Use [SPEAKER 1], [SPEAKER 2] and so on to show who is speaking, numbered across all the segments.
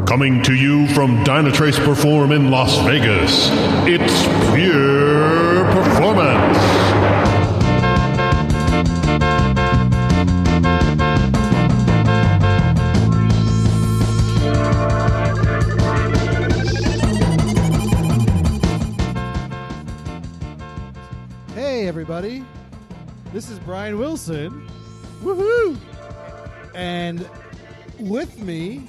[SPEAKER 1] Coming to you from Dynatrace Perform in Las Vegas, it's Pure Performance.
[SPEAKER 2] Hey everybody, this is Brian Wilson. Woohoo! And with me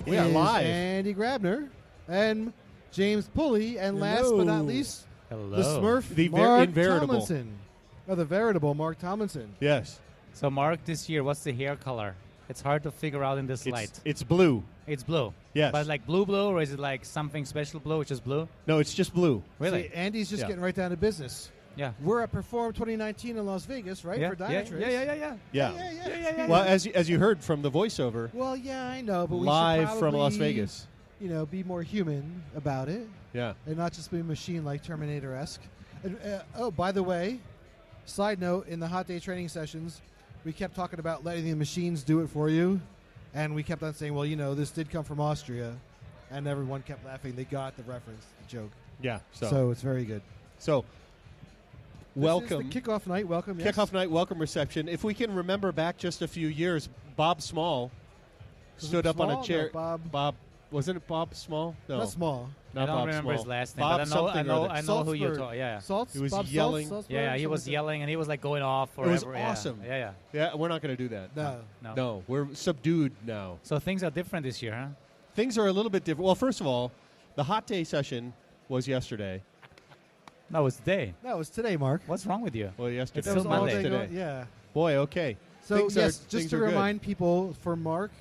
[SPEAKER 3] we are
[SPEAKER 2] is
[SPEAKER 3] live.
[SPEAKER 2] Andy Grabner and James Pulley, and last but not least, the Smurf,
[SPEAKER 3] the
[SPEAKER 2] Mark
[SPEAKER 3] inveritable.
[SPEAKER 2] Tomlinson. Oh, the veritable Mark Tomlinson.
[SPEAKER 3] Yes.
[SPEAKER 4] So, Mark, this year, what's the hair color? It's hard to figure out in this light.
[SPEAKER 3] It's blue.
[SPEAKER 4] It's blue.
[SPEAKER 3] Yes.
[SPEAKER 4] But like blue, or is it like something special blue, which is blue?
[SPEAKER 3] No, it's just blue.
[SPEAKER 4] Really?
[SPEAKER 2] See, Andy's just getting right down to business.
[SPEAKER 4] Yeah.
[SPEAKER 2] We're at Perform 2019 in Las Vegas, right? For Dynatrace.
[SPEAKER 4] Yeah.
[SPEAKER 3] Well, as you heard from the voiceover,
[SPEAKER 2] Well, yeah, I know, but we
[SPEAKER 3] live
[SPEAKER 2] should
[SPEAKER 3] from Las
[SPEAKER 2] probably,
[SPEAKER 3] Vegas.
[SPEAKER 2] You know, be more human about it.
[SPEAKER 3] Yeah.
[SPEAKER 2] And not just be a machine like Terminator-esque. And, oh, by the way, side note, in the hot day training sessions, we kept talking about letting the machines do it for you. And we kept on saying, well, you know, this did come from Austria. And everyone kept laughing. They got the reference, the joke.
[SPEAKER 3] Yeah.
[SPEAKER 2] So it's very good.
[SPEAKER 3] So welcome.
[SPEAKER 2] This is the kickoff night. Welcome. Yes.
[SPEAKER 3] Kickoff night welcome reception. If we can remember back just a few years, Bob Small stood up on a chair.
[SPEAKER 2] No,
[SPEAKER 3] Bob, wasn't it Bob Small? No.
[SPEAKER 2] Not Small.
[SPEAKER 3] Not
[SPEAKER 4] I don't
[SPEAKER 3] Bob
[SPEAKER 4] remember
[SPEAKER 3] Small.
[SPEAKER 4] his last name,
[SPEAKER 3] Bob
[SPEAKER 4] but I know who you're talking. Yeah.
[SPEAKER 2] Saltz?
[SPEAKER 3] He was
[SPEAKER 2] Bob
[SPEAKER 3] yelling.
[SPEAKER 2] Saltz,
[SPEAKER 4] Yeah, he was yelling and he was like going off
[SPEAKER 3] It
[SPEAKER 4] forever.
[SPEAKER 3] was awesome.
[SPEAKER 4] Yeah.
[SPEAKER 3] Yeah, we're not going to do that.
[SPEAKER 2] No.
[SPEAKER 3] We're subdued now.
[SPEAKER 4] So things are different this year, huh?
[SPEAKER 3] Things are a little bit different. Well, first of all, the hot day session was yesterday.
[SPEAKER 4] No, it's today.
[SPEAKER 2] No, it's today, Mark.
[SPEAKER 4] What's wrong with you?
[SPEAKER 3] Well, yesterday.
[SPEAKER 4] It's still
[SPEAKER 2] all
[SPEAKER 4] Monday.
[SPEAKER 2] day
[SPEAKER 3] Today.
[SPEAKER 2] yeah.
[SPEAKER 3] Boy, okay.
[SPEAKER 2] So,
[SPEAKER 3] Things
[SPEAKER 2] yes,
[SPEAKER 3] are-
[SPEAKER 2] just
[SPEAKER 3] things
[SPEAKER 2] to
[SPEAKER 3] are good.
[SPEAKER 2] remind people, for Mark,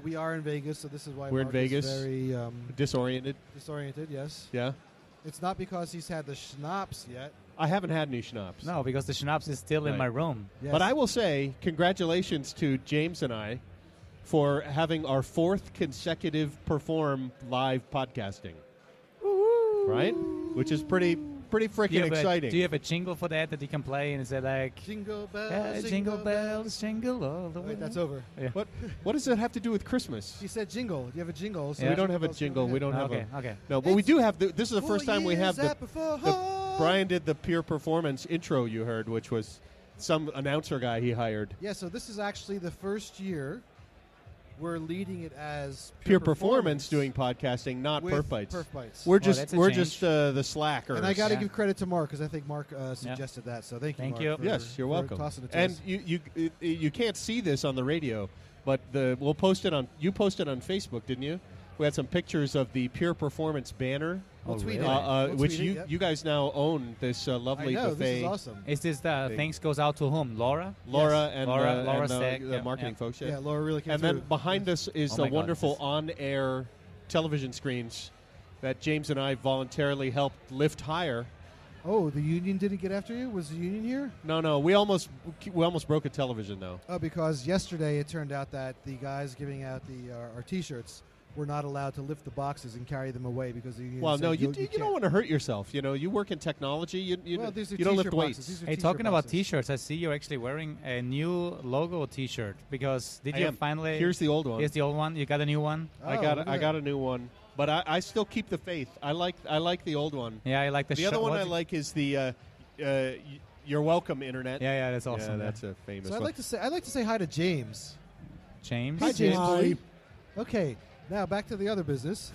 [SPEAKER 2] we are in Vegas, so this is why
[SPEAKER 3] We're in
[SPEAKER 2] Mark
[SPEAKER 3] Vegas.
[SPEAKER 2] is very
[SPEAKER 3] Disoriented.
[SPEAKER 2] disoriented, yes.
[SPEAKER 3] Yeah.
[SPEAKER 2] It's not because he's had the schnapps yet.
[SPEAKER 3] I haven't had any schnapps.
[SPEAKER 4] No, because the schnapps is still in
[SPEAKER 3] Right.
[SPEAKER 4] my room.
[SPEAKER 2] Yes.
[SPEAKER 3] But I will say congratulations to James and I for having our 4th consecutive Perform live podcasting. Right? Which is pretty freaking exciting.
[SPEAKER 4] Do you have a jingle for that you can play and say like
[SPEAKER 2] Jingle bells,
[SPEAKER 4] jingle bells, jingle all the way?
[SPEAKER 2] Wait, that's over.
[SPEAKER 4] Yeah.
[SPEAKER 3] What does that have to do with Christmas?
[SPEAKER 2] She said jingle. You have a jingle. So
[SPEAKER 3] We don't have a
[SPEAKER 2] bells,
[SPEAKER 3] jingle. We don't have
[SPEAKER 4] Okay.
[SPEAKER 3] No, but we do have this is the
[SPEAKER 2] 4
[SPEAKER 3] first time we have
[SPEAKER 2] years
[SPEAKER 3] the
[SPEAKER 2] before
[SPEAKER 3] Brian did the Pure Performance intro you heard, which was some announcer guy he hired.
[SPEAKER 2] Yeah, so this is actually the first year we're leading it as
[SPEAKER 3] Pure Performance doing podcasting, not
[SPEAKER 2] with
[SPEAKER 3] Perfbytes.
[SPEAKER 2] Perfbytes.
[SPEAKER 3] We're
[SPEAKER 4] that's
[SPEAKER 3] just
[SPEAKER 4] a
[SPEAKER 3] we're
[SPEAKER 4] change.
[SPEAKER 3] just the slackers.
[SPEAKER 2] And I got to
[SPEAKER 4] Yeah.
[SPEAKER 2] give credit to Mark because I think Mark suggested that. So thank you,
[SPEAKER 4] Thank
[SPEAKER 2] Mark,
[SPEAKER 4] you.
[SPEAKER 2] for-
[SPEAKER 3] Yes, you're
[SPEAKER 2] for
[SPEAKER 3] welcome.
[SPEAKER 2] tossing it to
[SPEAKER 3] And
[SPEAKER 2] us.
[SPEAKER 3] you can't see this on the radio, but we'll post it on. You posted on Facebook, didn't you? We had some pictures of the Pure Performance banner,
[SPEAKER 2] We'll tweet
[SPEAKER 4] really?
[SPEAKER 2] it. We'll
[SPEAKER 3] which
[SPEAKER 2] tweet it, yep.
[SPEAKER 3] you guys now own. This lovely
[SPEAKER 2] I know,
[SPEAKER 3] buffet.
[SPEAKER 2] this is awesome.
[SPEAKER 4] Is this the
[SPEAKER 3] Thing.
[SPEAKER 4] thanks goes out to whom? Laura?
[SPEAKER 3] Laura
[SPEAKER 2] Yes.
[SPEAKER 3] and
[SPEAKER 4] Laura
[SPEAKER 3] and
[SPEAKER 4] Stack,
[SPEAKER 3] the
[SPEAKER 4] yeah,
[SPEAKER 3] marketing
[SPEAKER 4] yeah.
[SPEAKER 3] folks.
[SPEAKER 2] Yeah, Laura really came
[SPEAKER 3] And
[SPEAKER 2] through.
[SPEAKER 3] then behind us is
[SPEAKER 4] Oh
[SPEAKER 3] the
[SPEAKER 4] my God,
[SPEAKER 3] wonderful
[SPEAKER 4] this is-
[SPEAKER 3] on-air television screens that James and I voluntarily helped lift higher.
[SPEAKER 2] Oh, the union didn't get after you? Was the union here?
[SPEAKER 3] No, we almost broke a television though.
[SPEAKER 2] Oh, because yesterday it turned out that the guys giving out our T-shirts were not allowed to lift the boxes and carry them away because the union
[SPEAKER 3] Well,
[SPEAKER 2] said
[SPEAKER 3] no, you
[SPEAKER 2] can't.
[SPEAKER 3] don't want to hurt yourself. You know, you work in technology. You
[SPEAKER 2] Well, these are
[SPEAKER 3] don't lift
[SPEAKER 2] T-shirt
[SPEAKER 3] weights.
[SPEAKER 2] boxes. These are
[SPEAKER 4] Hey,
[SPEAKER 2] T-shirt
[SPEAKER 4] talking about
[SPEAKER 2] boxes.
[SPEAKER 4] T-shirts, I see you're actually wearing a new logo T-shirt because did
[SPEAKER 3] I
[SPEAKER 4] you
[SPEAKER 3] am.
[SPEAKER 4] finally?
[SPEAKER 3] Here's the old one.
[SPEAKER 4] Here's the old one. You got a new one.
[SPEAKER 2] Oh,
[SPEAKER 3] I
[SPEAKER 2] look
[SPEAKER 3] got
[SPEAKER 2] at
[SPEAKER 3] I
[SPEAKER 2] that.
[SPEAKER 3] got a new one, but I still keep the faith. I like the old one.
[SPEAKER 4] Yeah, I like the.
[SPEAKER 3] The other one
[SPEAKER 4] what's
[SPEAKER 3] I
[SPEAKER 4] it-
[SPEAKER 3] like is the You're Welcome Internet.
[SPEAKER 4] Yeah, that's awesome.
[SPEAKER 3] Yeah, that's a famous
[SPEAKER 2] So I'd
[SPEAKER 3] one.
[SPEAKER 2] like to say hi to James.
[SPEAKER 4] James.
[SPEAKER 2] Hi, James.
[SPEAKER 3] Hi.
[SPEAKER 2] Pulley. Okay, now back to the other business.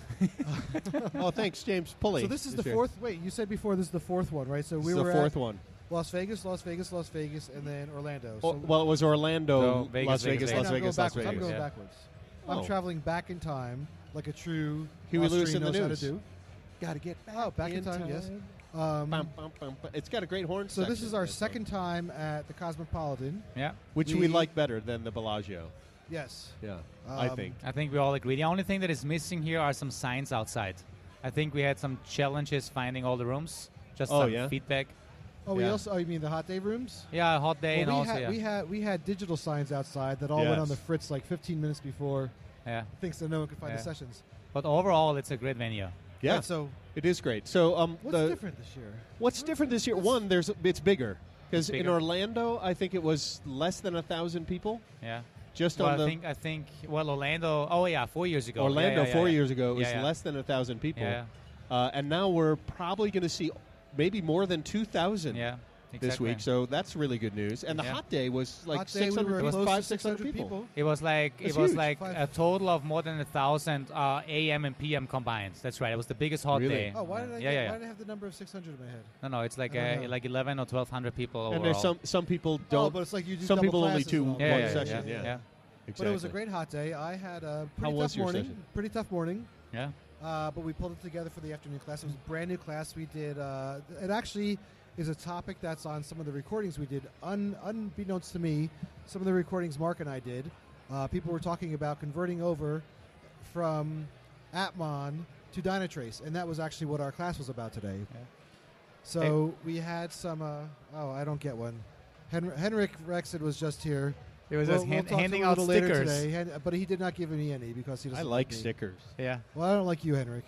[SPEAKER 3] Oh, thanks, James Pulley.
[SPEAKER 2] So this is the
[SPEAKER 3] here.
[SPEAKER 2] fourth. Wait, you said before this is the fourth one, right? So
[SPEAKER 3] This
[SPEAKER 2] we
[SPEAKER 3] is
[SPEAKER 2] were
[SPEAKER 3] the fourth
[SPEAKER 2] at
[SPEAKER 3] one.
[SPEAKER 2] Las Vegas, and then Orlando.
[SPEAKER 3] Oh,
[SPEAKER 2] So
[SPEAKER 3] well, it was Orlando,
[SPEAKER 4] No, Vegas,
[SPEAKER 3] Las
[SPEAKER 4] Vegas,
[SPEAKER 3] Vegas,
[SPEAKER 2] I'm
[SPEAKER 3] Las
[SPEAKER 2] going
[SPEAKER 3] Vegas, Las
[SPEAKER 2] backwards. I'm
[SPEAKER 3] Vegas.
[SPEAKER 2] going
[SPEAKER 4] Yeah.
[SPEAKER 2] backwards.
[SPEAKER 3] Oh.
[SPEAKER 2] I'm traveling back in time like a true
[SPEAKER 3] Huey Lewis
[SPEAKER 2] Austrian
[SPEAKER 3] in the
[SPEAKER 2] knows
[SPEAKER 3] news.
[SPEAKER 2] how to do.
[SPEAKER 3] Got to get back.
[SPEAKER 2] Oh, back in time, yes.
[SPEAKER 3] Bum, bum, bum, bum. It's got a great horn
[SPEAKER 2] So this
[SPEAKER 3] section.
[SPEAKER 2] is our
[SPEAKER 3] That's
[SPEAKER 2] second time at the Cosmopolitan.
[SPEAKER 4] Yeah,
[SPEAKER 3] which we like better than the Bellagio.
[SPEAKER 2] Yes.
[SPEAKER 3] Yeah, I
[SPEAKER 2] Um,
[SPEAKER 3] think.
[SPEAKER 4] I think we all agree. The only thing that is missing here are some signs outside. I think we had some challenges finding all the rooms. Just
[SPEAKER 3] Oh,
[SPEAKER 4] some
[SPEAKER 3] yeah?
[SPEAKER 4] feedback.
[SPEAKER 2] Oh, we
[SPEAKER 3] Yeah.
[SPEAKER 2] also. Oh, you mean the hot day rooms?
[SPEAKER 4] Yeah, a hot day
[SPEAKER 2] Well,
[SPEAKER 4] and
[SPEAKER 2] we
[SPEAKER 4] also
[SPEAKER 2] had, we had digital signs outside that all went
[SPEAKER 3] Yes.
[SPEAKER 2] on the fritz like 15 minutes before,
[SPEAKER 4] yeah.
[SPEAKER 2] thinks that no one could find the
[SPEAKER 4] Yeah.
[SPEAKER 2] sessions.
[SPEAKER 4] But overall, it's a great venue.
[SPEAKER 3] Yeah,
[SPEAKER 2] Right, so
[SPEAKER 3] it is great. So
[SPEAKER 2] what's different this year?
[SPEAKER 3] What's different this year? One, it's bigger. Because in
[SPEAKER 4] bigger.
[SPEAKER 3] Orlando, I think it was less than 1,000 people.
[SPEAKER 4] Yeah.
[SPEAKER 3] Just
[SPEAKER 4] Well,
[SPEAKER 3] on the
[SPEAKER 4] I think. Well, Orlando. Oh yeah, 4 years ago.
[SPEAKER 3] Orlando
[SPEAKER 4] Yeah,
[SPEAKER 3] 4
[SPEAKER 4] yeah.
[SPEAKER 3] years ago, it was
[SPEAKER 4] Yeah, yeah.
[SPEAKER 3] less than 1,000 people.
[SPEAKER 4] Yeah.
[SPEAKER 3] And now we're probably going to see maybe more than 2,000
[SPEAKER 4] Yeah.
[SPEAKER 3] this
[SPEAKER 4] Exactly.
[SPEAKER 3] week. So that's really good news. And the
[SPEAKER 4] Yeah.
[SPEAKER 3] hot day was like
[SPEAKER 2] Hot day, we
[SPEAKER 3] 600,
[SPEAKER 2] were
[SPEAKER 3] it was
[SPEAKER 2] close
[SPEAKER 3] 500,
[SPEAKER 2] to
[SPEAKER 3] 600 people.
[SPEAKER 4] It was like
[SPEAKER 3] That's
[SPEAKER 4] it was
[SPEAKER 3] huge.
[SPEAKER 4] like
[SPEAKER 2] Five-
[SPEAKER 4] a total of more than 1,000 AM and PM combined. That's right. It was the biggest hot
[SPEAKER 3] Really?
[SPEAKER 4] day.
[SPEAKER 2] Oh, why did I?
[SPEAKER 4] Yeah,
[SPEAKER 2] Why did I have the number of 600 in my head?
[SPEAKER 4] No, it's like
[SPEAKER 2] I don't know.
[SPEAKER 4] like 11 or 1,200 people overall.
[SPEAKER 3] And there's some people don't.
[SPEAKER 2] Oh, but it's like you do
[SPEAKER 3] some
[SPEAKER 2] double
[SPEAKER 3] people only
[SPEAKER 2] classes
[SPEAKER 3] do
[SPEAKER 2] and all
[SPEAKER 3] one
[SPEAKER 2] that.
[SPEAKER 4] yeah,
[SPEAKER 3] session.
[SPEAKER 4] yeah,
[SPEAKER 3] Yeah.
[SPEAKER 2] But it was a great hot day. I had a
[SPEAKER 3] How
[SPEAKER 2] pretty
[SPEAKER 3] was
[SPEAKER 2] tough
[SPEAKER 3] your
[SPEAKER 2] morning.
[SPEAKER 3] session?
[SPEAKER 2] Pretty tough morning.
[SPEAKER 4] Yeah.
[SPEAKER 2] But we pulled it together for the afternoon class. It was a brand new class. We did. It actually is a topic that's on some of the recordings we did. Unbeknownst to me, some of the recordings Mark and I did, people were talking about converting over from Atmon to Dynatrace, and that was actually what our class was about today.
[SPEAKER 4] Yeah.
[SPEAKER 2] So we had some. I don't get one. Henrik Rexed was just here.
[SPEAKER 4] It was
[SPEAKER 2] We'll-
[SPEAKER 4] just
[SPEAKER 2] we'll talk to
[SPEAKER 4] handing
[SPEAKER 2] him a
[SPEAKER 4] out
[SPEAKER 2] little later
[SPEAKER 4] stickers.
[SPEAKER 2] today, but he did not give me any because he
[SPEAKER 3] I
[SPEAKER 2] doesn't
[SPEAKER 3] like
[SPEAKER 2] me.
[SPEAKER 3] stickers.
[SPEAKER 4] Yeah.
[SPEAKER 2] Well, I don't like you, Henrik.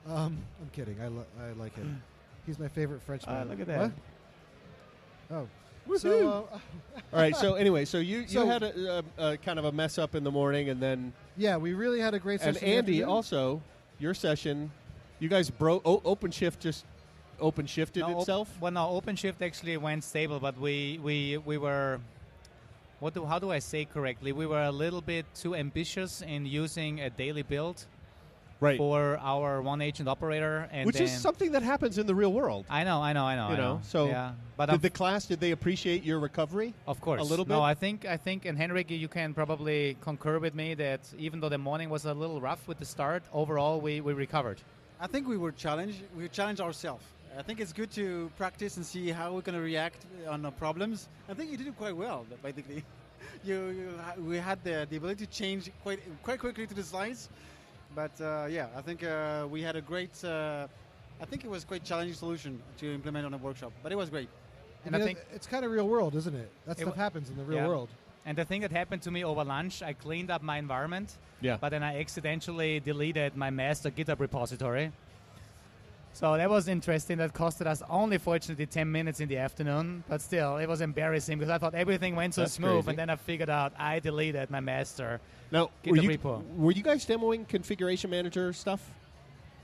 [SPEAKER 2] I'm kidding. I like him. He's my favorite Frenchman.
[SPEAKER 4] Look at that.
[SPEAKER 2] What? Oh.
[SPEAKER 3] Woohoo.
[SPEAKER 2] So,
[SPEAKER 3] All right. So anyway, so you
[SPEAKER 2] So-
[SPEAKER 3] had a kind of a mess up in the morning, and then
[SPEAKER 2] yeah, we really had a great session.
[SPEAKER 3] and
[SPEAKER 2] in the
[SPEAKER 3] Andy
[SPEAKER 2] afternoon.
[SPEAKER 3] also your session. You guys broke OpenShift just open shifted
[SPEAKER 4] No,
[SPEAKER 3] itself.
[SPEAKER 4] Well, no, OpenShift actually went stable, but we were. How do I say correctly? We were a little bit too ambitious in using a daily build
[SPEAKER 3] Right.
[SPEAKER 4] for our one agent operator, and
[SPEAKER 3] Which
[SPEAKER 4] then
[SPEAKER 3] is something that happens in the real world.
[SPEAKER 4] I know.
[SPEAKER 3] You know, so
[SPEAKER 4] yeah, but
[SPEAKER 3] did the class, did they appreciate your recovery?
[SPEAKER 4] of course
[SPEAKER 3] a little
[SPEAKER 4] No,
[SPEAKER 3] bit?
[SPEAKER 4] I think, and Henrik, you can probably concur with me that even though the morning was a little rough with the start, overall we recovered.
[SPEAKER 5] I think we were challenged. We challenged ourselves. I think it's good to practice and see how we're going to react on the problems. I think you did it quite well, basically. We had the ability to change quite quickly to the slides. But yeah, I think we had a great. I think it was quite challenging solution to implement on a workshop, but it was great.
[SPEAKER 4] And
[SPEAKER 2] You
[SPEAKER 4] I
[SPEAKER 2] know,
[SPEAKER 4] think
[SPEAKER 2] it's kind of real world, isn't it? That
[SPEAKER 4] It
[SPEAKER 2] stuff
[SPEAKER 4] wa-
[SPEAKER 2] happens in the real
[SPEAKER 4] yeah.
[SPEAKER 2] world.
[SPEAKER 4] And the thing that happened to me over lunch, I cleaned up my environment,
[SPEAKER 3] Yeah.
[SPEAKER 4] but then I accidentally deleted my master GitHub repository. So that was interesting. That costed us only, fortunately, 10 minutes in the afternoon. But still, it was embarrassing because I thought everything went so
[SPEAKER 3] That's
[SPEAKER 4] smooth,
[SPEAKER 3] crazy.
[SPEAKER 4] and then I figured out I deleted my master.
[SPEAKER 3] Now,
[SPEAKER 4] GitHub repo.
[SPEAKER 3] were you guys demoing configuration manager stuff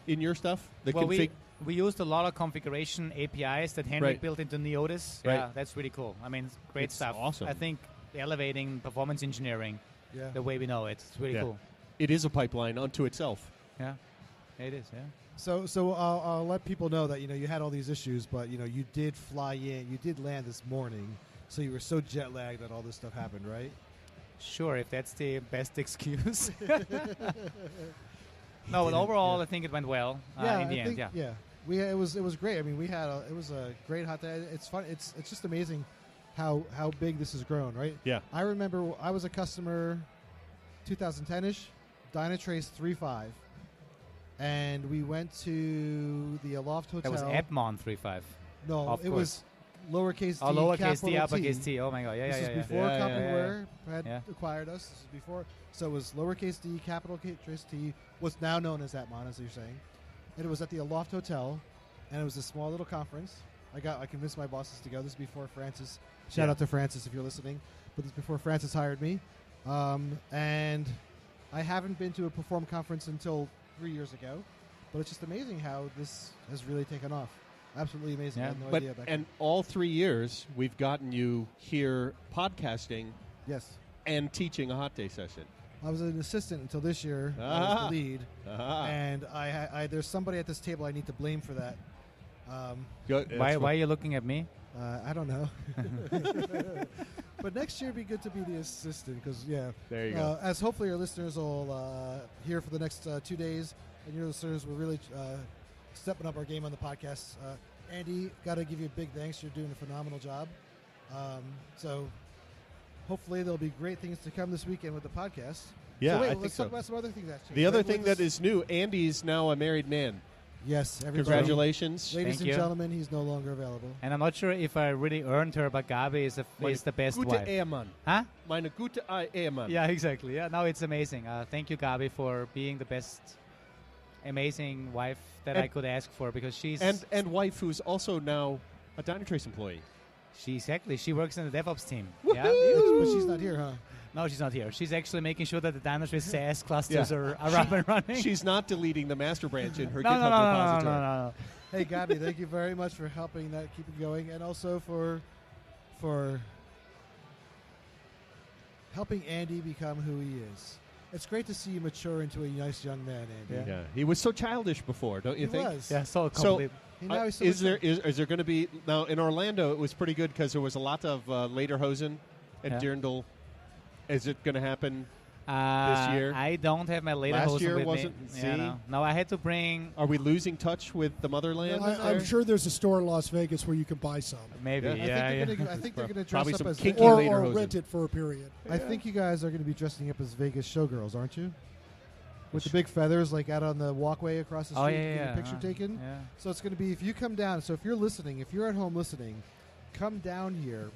[SPEAKER 3] in your stuff? The
[SPEAKER 4] Well,
[SPEAKER 3] config.
[SPEAKER 4] we used a lot of configuration APIs that Henrik
[SPEAKER 3] Right.
[SPEAKER 4] built into Neotis.
[SPEAKER 3] Right.
[SPEAKER 4] Yeah, that's really cool. I mean, great
[SPEAKER 3] It's
[SPEAKER 4] stuff.
[SPEAKER 3] awesome.
[SPEAKER 4] I think elevating performance engineering
[SPEAKER 2] Yeah.
[SPEAKER 4] the way we know it. It's really
[SPEAKER 3] Yeah.
[SPEAKER 4] cool.
[SPEAKER 3] It is a pipeline unto itself.
[SPEAKER 4] Yeah, it is. Yeah.
[SPEAKER 2] So I'll let people know that you had all these issues, but you did fly in, you did land this morning, so you were so jet lagged that all this stuff happened, right?
[SPEAKER 4] Sure, if that's the best excuse. No, but overall, I think it went well in the
[SPEAKER 2] I
[SPEAKER 4] end.
[SPEAKER 2] think,
[SPEAKER 4] Yeah.
[SPEAKER 2] It was great. I mean, it was a great hot day. It's fun. It's just amazing how big this has grown, right?
[SPEAKER 3] Yeah.
[SPEAKER 2] I remember I was a customer 2010ish, Dynatrace 3.5, and we went to the Aloft Hotel.
[SPEAKER 4] That was Edmon 3.5.
[SPEAKER 2] No,
[SPEAKER 4] of
[SPEAKER 2] it
[SPEAKER 4] course.
[SPEAKER 2] was lowercase d,
[SPEAKER 4] Oh, lowercase d,
[SPEAKER 2] capital
[SPEAKER 4] uppercase
[SPEAKER 2] T.
[SPEAKER 4] T. Oh my God! Yeah,
[SPEAKER 2] This
[SPEAKER 4] yeah,
[SPEAKER 2] was
[SPEAKER 4] yeah.
[SPEAKER 2] before
[SPEAKER 3] Yeah, yeah,
[SPEAKER 2] Company had
[SPEAKER 4] Yeah.
[SPEAKER 2] acquired us. This is before, so it was lowercase d, capital Trace T, what's now known as Atmon, as you're saying, and it was at the Aloft Hotel, and it was a small little conference. I convinced my bosses to go. This is before Francis. Shout
[SPEAKER 3] Yeah.
[SPEAKER 2] out to Francis if you're listening. But this is before Francis hired me, and I haven't been to a Perform conference until 3 years ago. But it's just amazing how this has really taken off. Absolutely amazing. I
[SPEAKER 4] Yeah.
[SPEAKER 2] had no
[SPEAKER 3] But
[SPEAKER 2] idea back
[SPEAKER 3] and all 3 years we've gotten you here podcasting
[SPEAKER 2] then. Yes.
[SPEAKER 3] and teaching a hot day session.
[SPEAKER 2] I was an assistant until this year. I was
[SPEAKER 3] Ah.
[SPEAKER 2] the lead,
[SPEAKER 3] Ah.
[SPEAKER 2] and there's somebody at this table I need to blame for that.
[SPEAKER 4] Why are you looking at me?
[SPEAKER 2] I don't know. But next year, it'd be good to be the assistant because
[SPEAKER 3] There you go.
[SPEAKER 2] as hopefully our listeners will hear for the next 2 days, and your listeners will really stepping up our game on the podcast. Andy, got to give you a big thanks. You're doing a phenomenal job. So hopefully there'll be great things to come this weekend with the podcast.
[SPEAKER 3] Yeah,
[SPEAKER 2] so wait,
[SPEAKER 3] I think
[SPEAKER 2] let's
[SPEAKER 3] so.
[SPEAKER 2] talk about some other things actually.
[SPEAKER 3] The other
[SPEAKER 2] Right,
[SPEAKER 3] thing
[SPEAKER 2] let's-
[SPEAKER 3] that is new, Andy's now a married man.
[SPEAKER 2] yes, everybody.
[SPEAKER 3] Congratulations.
[SPEAKER 2] Ladies
[SPEAKER 4] Thank
[SPEAKER 2] and
[SPEAKER 4] you.
[SPEAKER 2] gentlemen, he's no longer available.
[SPEAKER 4] And I'm not sure if I really earned her, but Gabi is the best
[SPEAKER 3] Gute
[SPEAKER 4] wife.
[SPEAKER 3] Ehemann.
[SPEAKER 4] Huh?
[SPEAKER 3] Meine gute Ehemann.
[SPEAKER 4] Yeah, exactly. Yeah, no, it's amazing. Thank you, Gabi, for being the best, amazing wife that
[SPEAKER 3] And-
[SPEAKER 4] I could ask for because she's
[SPEAKER 3] And wife who's also now a Dynatrace employee.
[SPEAKER 4] She works in the DevOps team.
[SPEAKER 3] Woohoo!
[SPEAKER 4] Yeah.
[SPEAKER 2] But she's not here, huh?
[SPEAKER 4] No, she's not here. She's actually making sure that the Dynatrace SaaS clusters
[SPEAKER 3] Yeah.
[SPEAKER 4] are up and running.
[SPEAKER 3] She's not deleting the master branch in her
[SPEAKER 4] no,
[SPEAKER 3] GitHub
[SPEAKER 4] no, no,
[SPEAKER 3] repository.
[SPEAKER 4] no.
[SPEAKER 2] Hey, Gabby, thank you very much for helping that keep it going, and also for helping Andy become who he is. It's great to see you mature into a nice young man, Andy.
[SPEAKER 3] Yeah, he was so childish before, don't you
[SPEAKER 2] He
[SPEAKER 3] think?
[SPEAKER 2] was.
[SPEAKER 4] Yeah, so
[SPEAKER 3] So-
[SPEAKER 4] complete.
[SPEAKER 2] Now he's so
[SPEAKER 3] is
[SPEAKER 2] much-
[SPEAKER 3] there going to be now in Orlando? It was pretty good because there was a lot of Lederhosen and
[SPEAKER 4] Yeah.
[SPEAKER 3] Dirndl. Is it going to happen this year?
[SPEAKER 4] I don't have my later
[SPEAKER 3] Last
[SPEAKER 4] hosen
[SPEAKER 3] year
[SPEAKER 4] with
[SPEAKER 3] wasn't-
[SPEAKER 4] me.
[SPEAKER 3] see?
[SPEAKER 4] Yeah, no, I had to bring
[SPEAKER 3] Are we losing touch with the motherland?
[SPEAKER 6] I'm sure there's a store in Las Vegas where you can buy some.
[SPEAKER 4] maybe.
[SPEAKER 3] Yeah.
[SPEAKER 4] Yeah,
[SPEAKER 2] I think they're going to dress
[SPEAKER 3] Probably
[SPEAKER 2] up
[SPEAKER 3] some
[SPEAKER 2] as
[SPEAKER 3] kinky
[SPEAKER 6] Or,
[SPEAKER 3] Lederhosen.
[SPEAKER 6] rent it for a period.
[SPEAKER 2] I think you guys are going to be dressing up as Vegas showgirls, aren't you? With the big feathers, like out on the walkway across the street
[SPEAKER 4] Oh,
[SPEAKER 2] to
[SPEAKER 4] yeah,
[SPEAKER 2] get
[SPEAKER 4] yeah.
[SPEAKER 2] a picture taken.
[SPEAKER 4] Yeah.
[SPEAKER 2] So it's going to be, if you come down, so if you're listening, if you're at home listening, come down here.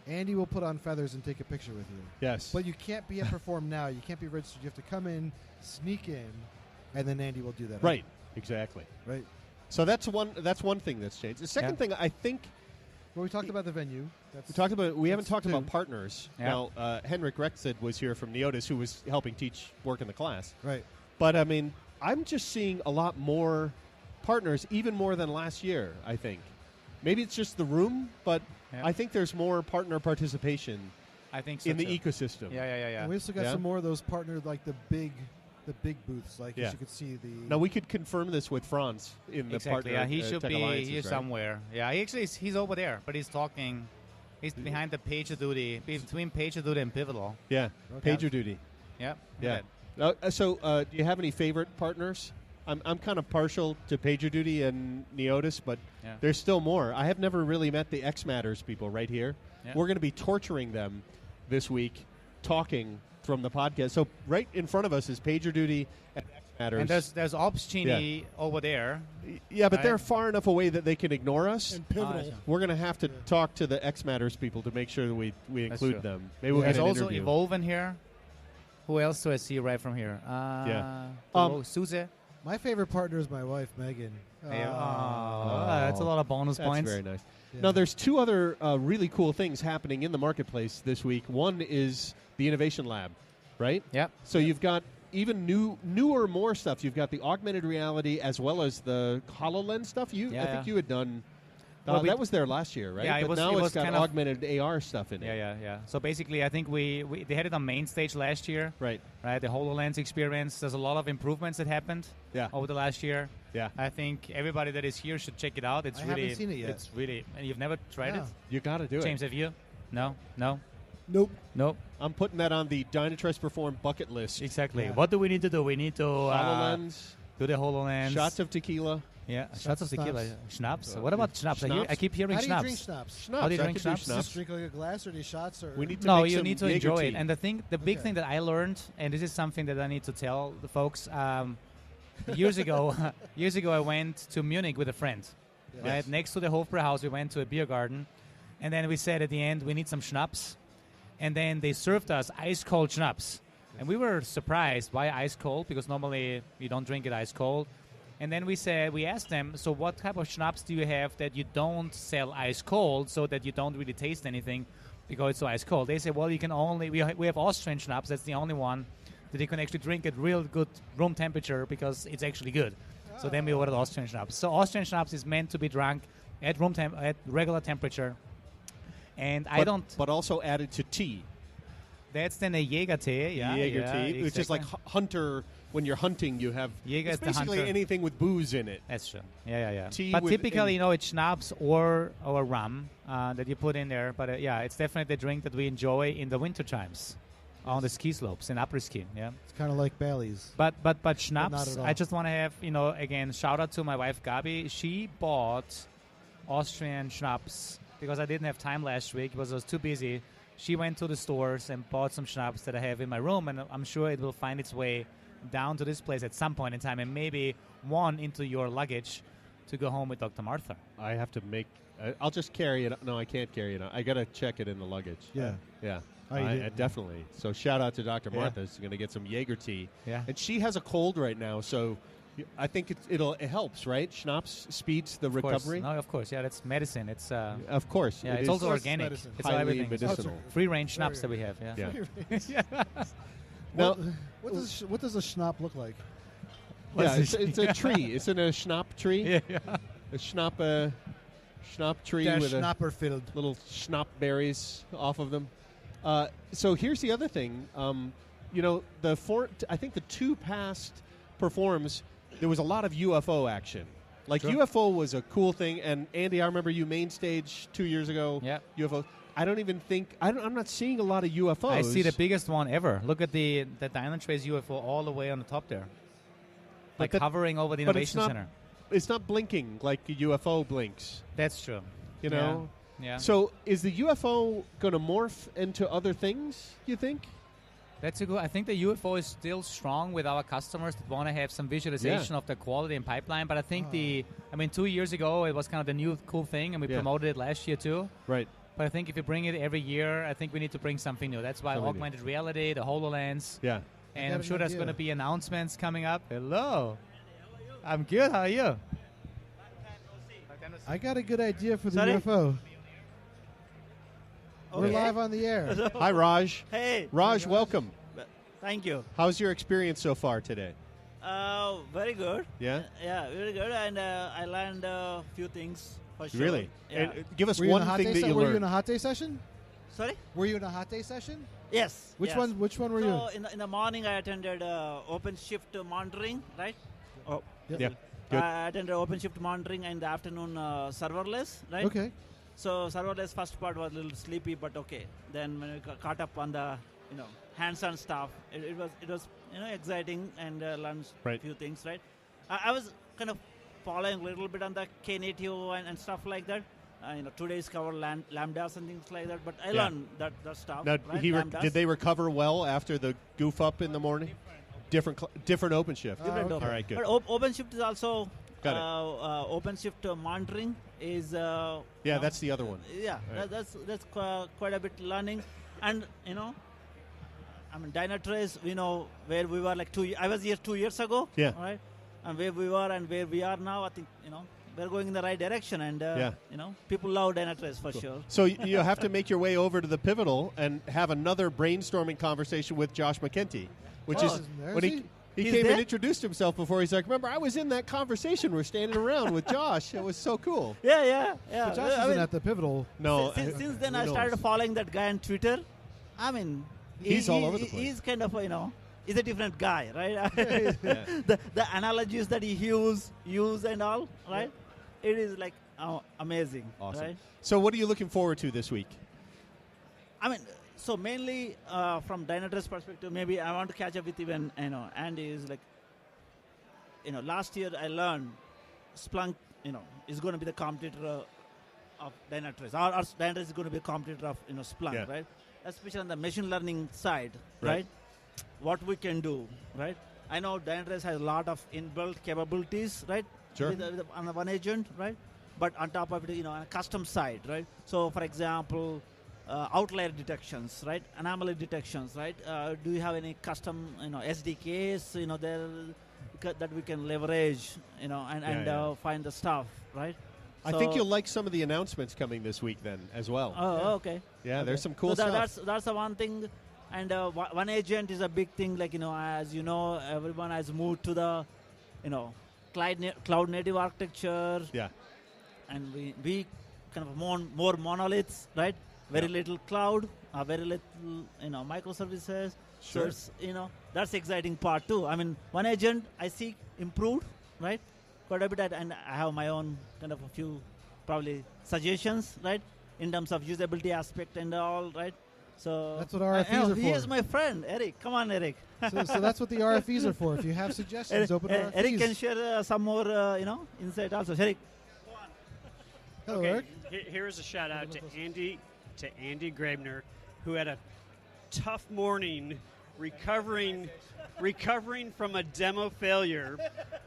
[SPEAKER 2] Andy will put on feathers and take a picture with you.
[SPEAKER 3] Yes.
[SPEAKER 2] But you can't be at Perform now. You can't be registered. You have to come in, sneak in, and then Andy will do that.
[SPEAKER 3] Right. Exactly.
[SPEAKER 2] Right.
[SPEAKER 3] So that's one thing that's changed. The second thing I think
[SPEAKER 2] Well, we talked about the venue. That's
[SPEAKER 3] we talked about. We haven't
[SPEAKER 2] that's
[SPEAKER 3] talked
[SPEAKER 2] two.
[SPEAKER 3] about partners.
[SPEAKER 4] Yeah.
[SPEAKER 3] Now, Henrik Rexed was here from Neotis, who was helping teach work in the class.
[SPEAKER 2] Right.
[SPEAKER 3] But I mean, I'm just seeing a lot more partners, even more than last year. I think maybe it's just the room, but
[SPEAKER 4] Yeah.
[SPEAKER 3] I think there's more partner participation
[SPEAKER 4] I think so
[SPEAKER 3] in the
[SPEAKER 4] too.
[SPEAKER 3] ecosystem.
[SPEAKER 4] Yeah.
[SPEAKER 2] And we also got
[SPEAKER 3] Yeah.
[SPEAKER 2] some more of those partnered, like the big booths. Like
[SPEAKER 3] Yeah.
[SPEAKER 2] as you could see the.
[SPEAKER 3] Now we could confirm this with Franz in the
[SPEAKER 4] Exactly.
[SPEAKER 3] partner.
[SPEAKER 4] Yeah, he should
[SPEAKER 3] Tech
[SPEAKER 4] be
[SPEAKER 3] Alliances,
[SPEAKER 4] here
[SPEAKER 3] right?
[SPEAKER 4] somewhere. Yeah, he's over there, but he's talking. He's behind the PagerDuty, between PagerDuty and Pivotal.
[SPEAKER 3] Yeah,
[SPEAKER 2] Okay.
[SPEAKER 3] PagerDuty.
[SPEAKER 4] Yeah.
[SPEAKER 3] Yeah. So, do you have any favorite partners? I'm kind of partial to PagerDuty and Neotis, but
[SPEAKER 4] Yeah.
[SPEAKER 3] there's still more. I have never really met the X Matters people right here.
[SPEAKER 4] Yeah.
[SPEAKER 3] We're going to be torturing them this week, talking from the podcast. So right in front of us is PagerDuty and X Matters.
[SPEAKER 4] And there's Ops Genie over there.
[SPEAKER 3] yeah, but
[SPEAKER 4] right.
[SPEAKER 3] they're far enough away that they can ignore us.
[SPEAKER 6] And Pivotal.
[SPEAKER 4] sure.
[SPEAKER 3] We're going to have to talk to the X Matters people to make sure that we
[SPEAKER 4] That's
[SPEAKER 3] include
[SPEAKER 4] true.
[SPEAKER 3] them. Maybe we'll
[SPEAKER 4] There's
[SPEAKER 3] get an
[SPEAKER 4] also
[SPEAKER 3] interview.
[SPEAKER 4] Evolve in here. Who else do I see right from here? Suze.
[SPEAKER 2] My favorite partner is my wife, Megan.
[SPEAKER 4] That's a lot of bonus
[SPEAKER 3] That's
[SPEAKER 4] points.
[SPEAKER 3] very nice.
[SPEAKER 2] Yeah.
[SPEAKER 3] Now, there's two other really cool things happening in the marketplace this week. One is the Innovation Lab, right?
[SPEAKER 4] Yep.
[SPEAKER 3] So you've got even newer, more stuff. You've got the augmented reality as well as the HoloLens stuff. I
[SPEAKER 4] Yeah.
[SPEAKER 3] think you had done.
[SPEAKER 4] Well,
[SPEAKER 3] that was there last year, right?
[SPEAKER 4] Yeah, it
[SPEAKER 3] but
[SPEAKER 4] was-
[SPEAKER 3] now
[SPEAKER 4] it
[SPEAKER 3] it's
[SPEAKER 4] was
[SPEAKER 3] got
[SPEAKER 4] kind of-
[SPEAKER 3] augmented AR stuff in it.
[SPEAKER 4] Yeah. So basically, I think they had it on main stage last year.
[SPEAKER 3] Right.
[SPEAKER 4] Right. The HoloLens experience. There's a lot of improvements that happened.
[SPEAKER 3] Yeah.
[SPEAKER 4] Over the last year.
[SPEAKER 3] Yeah.
[SPEAKER 4] I think everybody that is here should check it out. It's
[SPEAKER 2] I
[SPEAKER 4] really.
[SPEAKER 2] haven't seen it yet.
[SPEAKER 4] It's really. And you've never tried
[SPEAKER 2] No.
[SPEAKER 4] it,
[SPEAKER 3] You got to do
[SPEAKER 4] James?
[SPEAKER 3] it.
[SPEAKER 4] Have you? No.
[SPEAKER 6] Nope.
[SPEAKER 4] Nope.
[SPEAKER 3] I'm putting that on the Dynatrace Perform bucket list.
[SPEAKER 4] Exactly.
[SPEAKER 2] Yeah.
[SPEAKER 4] What do we need to do? We need to
[SPEAKER 3] HoloLens,
[SPEAKER 4] do the HoloLens.
[SPEAKER 3] shots of tequila.
[SPEAKER 4] Yeah, shots of tequila.
[SPEAKER 2] Schnapps.
[SPEAKER 4] Schnapps. What about schnapps?
[SPEAKER 3] Schnapps?
[SPEAKER 4] I keep hearing
[SPEAKER 2] How do you
[SPEAKER 4] schnapps.
[SPEAKER 2] drink schnapps?
[SPEAKER 3] Schnapps.
[SPEAKER 4] How do you
[SPEAKER 3] I
[SPEAKER 4] drink
[SPEAKER 3] could do
[SPEAKER 4] schnapps?
[SPEAKER 3] schnapps.
[SPEAKER 2] Just drink like a glass, or do you shots, or
[SPEAKER 3] We need to
[SPEAKER 4] No,
[SPEAKER 3] make
[SPEAKER 4] you
[SPEAKER 3] some
[SPEAKER 4] need to
[SPEAKER 3] Jaeger
[SPEAKER 4] enjoy
[SPEAKER 3] tea.
[SPEAKER 4] it. And the big
[SPEAKER 2] Okay.
[SPEAKER 4] thing that I learned, and this is something that I need to tell the folks. Years ago, I went to Munich with a friend.
[SPEAKER 2] Yes.
[SPEAKER 4] Right next to the Hofbrauhaus, we went to a beer garden, and then we said at the end, we need some schnapps, and then they served us ice cold schnapps, and we were surprised why ice cold, because normally you don't drink it ice cold. And then we asked them, so what type of schnapps do you have that you don't sell ice cold, so that you don't really taste anything because it's so ice cold? They said, well, you can only, we have Austrian schnapps, that's the only one that you can actually drink at real good room temperature because it's actually good. So then we ordered Austrian schnapps. So Austrian schnapps is meant to be drunk at at regular temperature. And I don't,
[SPEAKER 3] But also added to tea.
[SPEAKER 4] that's then a Jäger tea, yeah.
[SPEAKER 3] Jaeger
[SPEAKER 4] yeah,
[SPEAKER 3] tea, which is like
[SPEAKER 4] exactly.
[SPEAKER 3] hunter. When you're hunting, you have
[SPEAKER 4] Jaeger
[SPEAKER 3] it's
[SPEAKER 4] is the
[SPEAKER 3] basically
[SPEAKER 4] hunter.
[SPEAKER 3] anything with booze in it.
[SPEAKER 4] That's true. Yeah.
[SPEAKER 3] Tea
[SPEAKER 4] But
[SPEAKER 3] with-
[SPEAKER 4] typically, it's schnapps or rum that you put in there. But yeah, it's definitely the drink that we enjoy in the winter times on the ski slopes in après ski. Yeah.
[SPEAKER 2] it's kind of like Bailey's.
[SPEAKER 4] But
[SPEAKER 2] not
[SPEAKER 4] schnapps,
[SPEAKER 2] at all.
[SPEAKER 4] I just want to have, again, shout out to my wife Gabi. She bought Austrian schnapps because I didn't have time last week because I was too busy. She went to the stores and bought some schnapps that I have in my room, and I'm sure it will find its way down to this place at some point in time, and maybe one into your luggage to go home with Dr. Martha.
[SPEAKER 3] I have to make. I'll just carry it. No, I can't carry it. I got to check it in the luggage.
[SPEAKER 2] Yeah.
[SPEAKER 3] Yeah.
[SPEAKER 2] Oh, you did?
[SPEAKER 3] Definitely. So shout out to Dr.
[SPEAKER 4] Yeah.
[SPEAKER 3] Martha. She's going to get some Jaeger tea.
[SPEAKER 4] Yeah.
[SPEAKER 3] And she has a cold right now, so I think it helps, right? Schnapps speeds the
[SPEAKER 4] Of course.
[SPEAKER 3] recovery.
[SPEAKER 4] No, of course. Yeah, that's medicine. It's
[SPEAKER 3] Of course.
[SPEAKER 4] yeah,
[SPEAKER 3] it
[SPEAKER 4] it's
[SPEAKER 3] is
[SPEAKER 4] also
[SPEAKER 2] Of course it's
[SPEAKER 4] organic.
[SPEAKER 2] medicine.
[SPEAKER 4] It's
[SPEAKER 3] highly
[SPEAKER 4] everything.
[SPEAKER 3] medicinal.
[SPEAKER 4] Free range schnapps that we have. Yeah.
[SPEAKER 3] Yeah.
[SPEAKER 2] Now,
[SPEAKER 3] Now,
[SPEAKER 2] what does a schnapp look like?
[SPEAKER 3] yeah, it's a tree. It's in a schnapp tree.
[SPEAKER 4] Yeah.
[SPEAKER 3] A schnapp tree
[SPEAKER 2] Der
[SPEAKER 3] with a
[SPEAKER 2] Schnapperfield.
[SPEAKER 3] little schnapp berries off of them. So here's the other thing. I think the two past performs, there was a lot of UFO action. Like
[SPEAKER 4] Sure.
[SPEAKER 3] UFO was a cool thing, and Andy, I remember you main stage 2 years ago.
[SPEAKER 4] Yeah.
[SPEAKER 3] UFO. I don't even think I'm not seeing a lot of UFOs.
[SPEAKER 4] I see the biggest one ever. Look at the Dynatrace UFO all the way on the top there, like
[SPEAKER 3] that-
[SPEAKER 4] hovering over the
[SPEAKER 3] but it's
[SPEAKER 4] innovation
[SPEAKER 3] not-
[SPEAKER 4] center.
[SPEAKER 3] It's not blinking like a UFO blinks.
[SPEAKER 4] That's true.
[SPEAKER 3] You know.
[SPEAKER 4] Yeah.
[SPEAKER 3] So is the UFO going to morph into other things? You think?
[SPEAKER 4] That's a good. I think the UFO is still strong with our customers that want to have some visualization of the quality and pipeline. But I think 2 years ago it was kind of the new cool thing, and we promoted it last year too.
[SPEAKER 3] Right.
[SPEAKER 4] But I think if you bring it every year, I think we need to bring something new. That's why
[SPEAKER 3] Something new.
[SPEAKER 4] augmented reality, the HoloLens,
[SPEAKER 3] Yeah.
[SPEAKER 4] and
[SPEAKER 2] got
[SPEAKER 4] I'm
[SPEAKER 2] an
[SPEAKER 4] sure there's
[SPEAKER 2] idea.
[SPEAKER 4] going to be announcements coming up. Hello, I'm good. How are you?
[SPEAKER 2] I got a good idea for the
[SPEAKER 7] Sorry?
[SPEAKER 2] UFO. We're
[SPEAKER 7] Okay.
[SPEAKER 2] live on the air.
[SPEAKER 3] Hi, Raj.
[SPEAKER 7] Hey,
[SPEAKER 3] Raj, welcome.
[SPEAKER 7] thank you.
[SPEAKER 3] How's your experience so far today?
[SPEAKER 7] Very good.
[SPEAKER 3] Yeah?
[SPEAKER 7] Yeah, very good. And I learned a few things for sure.
[SPEAKER 3] Really?
[SPEAKER 7] Yeah.
[SPEAKER 3] And, give us
[SPEAKER 2] Were you in
[SPEAKER 3] one
[SPEAKER 2] a hot
[SPEAKER 3] thing
[SPEAKER 2] day
[SPEAKER 3] that you
[SPEAKER 2] Were you in
[SPEAKER 3] learned.
[SPEAKER 2] a hot day session?
[SPEAKER 7] Sorry?
[SPEAKER 2] Were you in a hot day session?
[SPEAKER 7] Yes.
[SPEAKER 2] Which
[SPEAKER 7] yes.
[SPEAKER 2] one? Which one were
[SPEAKER 7] So
[SPEAKER 2] you?
[SPEAKER 7] in the morning I attended OpenShift monitoring, right? Oh,
[SPEAKER 2] Yep.
[SPEAKER 3] Yeah. Good.
[SPEAKER 7] I attended OpenShift monitoring, and in the afternoon serverless, right?
[SPEAKER 2] Okay.
[SPEAKER 7] So serverless first part was a little sleepy, but okay. Then when we caught up on the hands-on stuff, it was exciting and learned a
[SPEAKER 3] Right.
[SPEAKER 7] few things, right? I was kind of following a little bit on the Knative and stuff like that. Today's cover lambdas and things like that, but I
[SPEAKER 3] Yeah.
[SPEAKER 7] learned that stuff.
[SPEAKER 3] Now,
[SPEAKER 7] right?
[SPEAKER 3] did they recover well after the goof up in the morning? Different OpenShift.
[SPEAKER 7] Different
[SPEAKER 2] okay.
[SPEAKER 7] open.
[SPEAKER 3] All right, good.
[SPEAKER 7] But OpenShift is also
[SPEAKER 3] Got it.
[SPEAKER 7] OpenShift monitoring is
[SPEAKER 3] Yeah, that's the other one.
[SPEAKER 7] Yeah,
[SPEAKER 3] Right.
[SPEAKER 7] that's quite a bit learning, and Dynatrace. We know where we were like I was here 2 years ago.
[SPEAKER 3] Yeah.
[SPEAKER 7] Right, and where we were and where we are now. I think we're going in the right direction, and people love Dynatrace for sure.
[SPEAKER 3] So you have to make your way over to the Pivotal and have another brainstorming conversation with Josh McKenty, which is
[SPEAKER 2] There
[SPEAKER 3] when
[SPEAKER 2] is
[SPEAKER 3] he
[SPEAKER 7] He's
[SPEAKER 3] came
[SPEAKER 7] there?
[SPEAKER 3] and introduced himself before. He's like, "Remember, I was in that conversation. We're standing around with Josh. It was so cool."
[SPEAKER 7] Yeah.
[SPEAKER 2] But Josh
[SPEAKER 7] I
[SPEAKER 2] isn't
[SPEAKER 7] mean,
[SPEAKER 2] at the pivotal.
[SPEAKER 3] No,
[SPEAKER 7] since then
[SPEAKER 3] who
[SPEAKER 7] I
[SPEAKER 3] knows?
[SPEAKER 7] started following that guy on Twitter. I mean,
[SPEAKER 3] He's all over the place.
[SPEAKER 7] He's kind of he's a different guy, right? the analogies that he use and all, right? It is like amazing,
[SPEAKER 3] Awesome.
[SPEAKER 7] right?
[SPEAKER 3] So, what are you looking forward to this week?
[SPEAKER 7] I mean, so mainly from Dynatrace perspective, maybe I want to catch up with even Andy is like, last year I learned Splunk, is going to be the competitor of Dynatrace. Or Dynatrace is going to be a competitor of Splunk,
[SPEAKER 3] Yeah.
[SPEAKER 7] right? Especially on the machine learning side,
[SPEAKER 3] Right.
[SPEAKER 7] right? What we can do, right? I know Dynatrace has a lot of inbuilt capabilities, right?
[SPEAKER 3] Sure.
[SPEAKER 7] On the one agent, right? But on top of it, on a custom side, right? So, for example, outlier detections, right? Anomaly detections, right? Do you have any custom, SDKs, there that we can leverage, and find the stuff, right?
[SPEAKER 3] I think you'll like some of the announcements coming this week then as well.
[SPEAKER 7] Oh, okay.
[SPEAKER 3] Yeah,
[SPEAKER 7] Okay.
[SPEAKER 3] there's some cool
[SPEAKER 7] so
[SPEAKER 3] stuff.
[SPEAKER 7] That's the one thing, and one agent is a big thing. Like as you know, everyone has moved to the, cloud native architecture,
[SPEAKER 3] Yeah.
[SPEAKER 7] and we kind of more monoliths, right? Very little cloud, very little microservices.
[SPEAKER 3] Sure.
[SPEAKER 7] So it's that's the exciting part too. I mean, one agent I see improved, right? Quite a bit, and I have my own kind of a few probably suggestions, right? In terms of usability aspect and all, right? So
[SPEAKER 2] That's what RFEs are
[SPEAKER 7] He
[SPEAKER 2] for.
[SPEAKER 7] is my friend, Eric. Come on, Eric.
[SPEAKER 2] So that's what the RFEs are for. If you have suggestions, open RFEs.
[SPEAKER 7] Eric can share some more, insight also. Eric.
[SPEAKER 2] Hello,
[SPEAKER 8] Okay,
[SPEAKER 2] Eric.
[SPEAKER 8] here's a shout out to Andy Grabner, who had a tough morning recovering from a demo failure,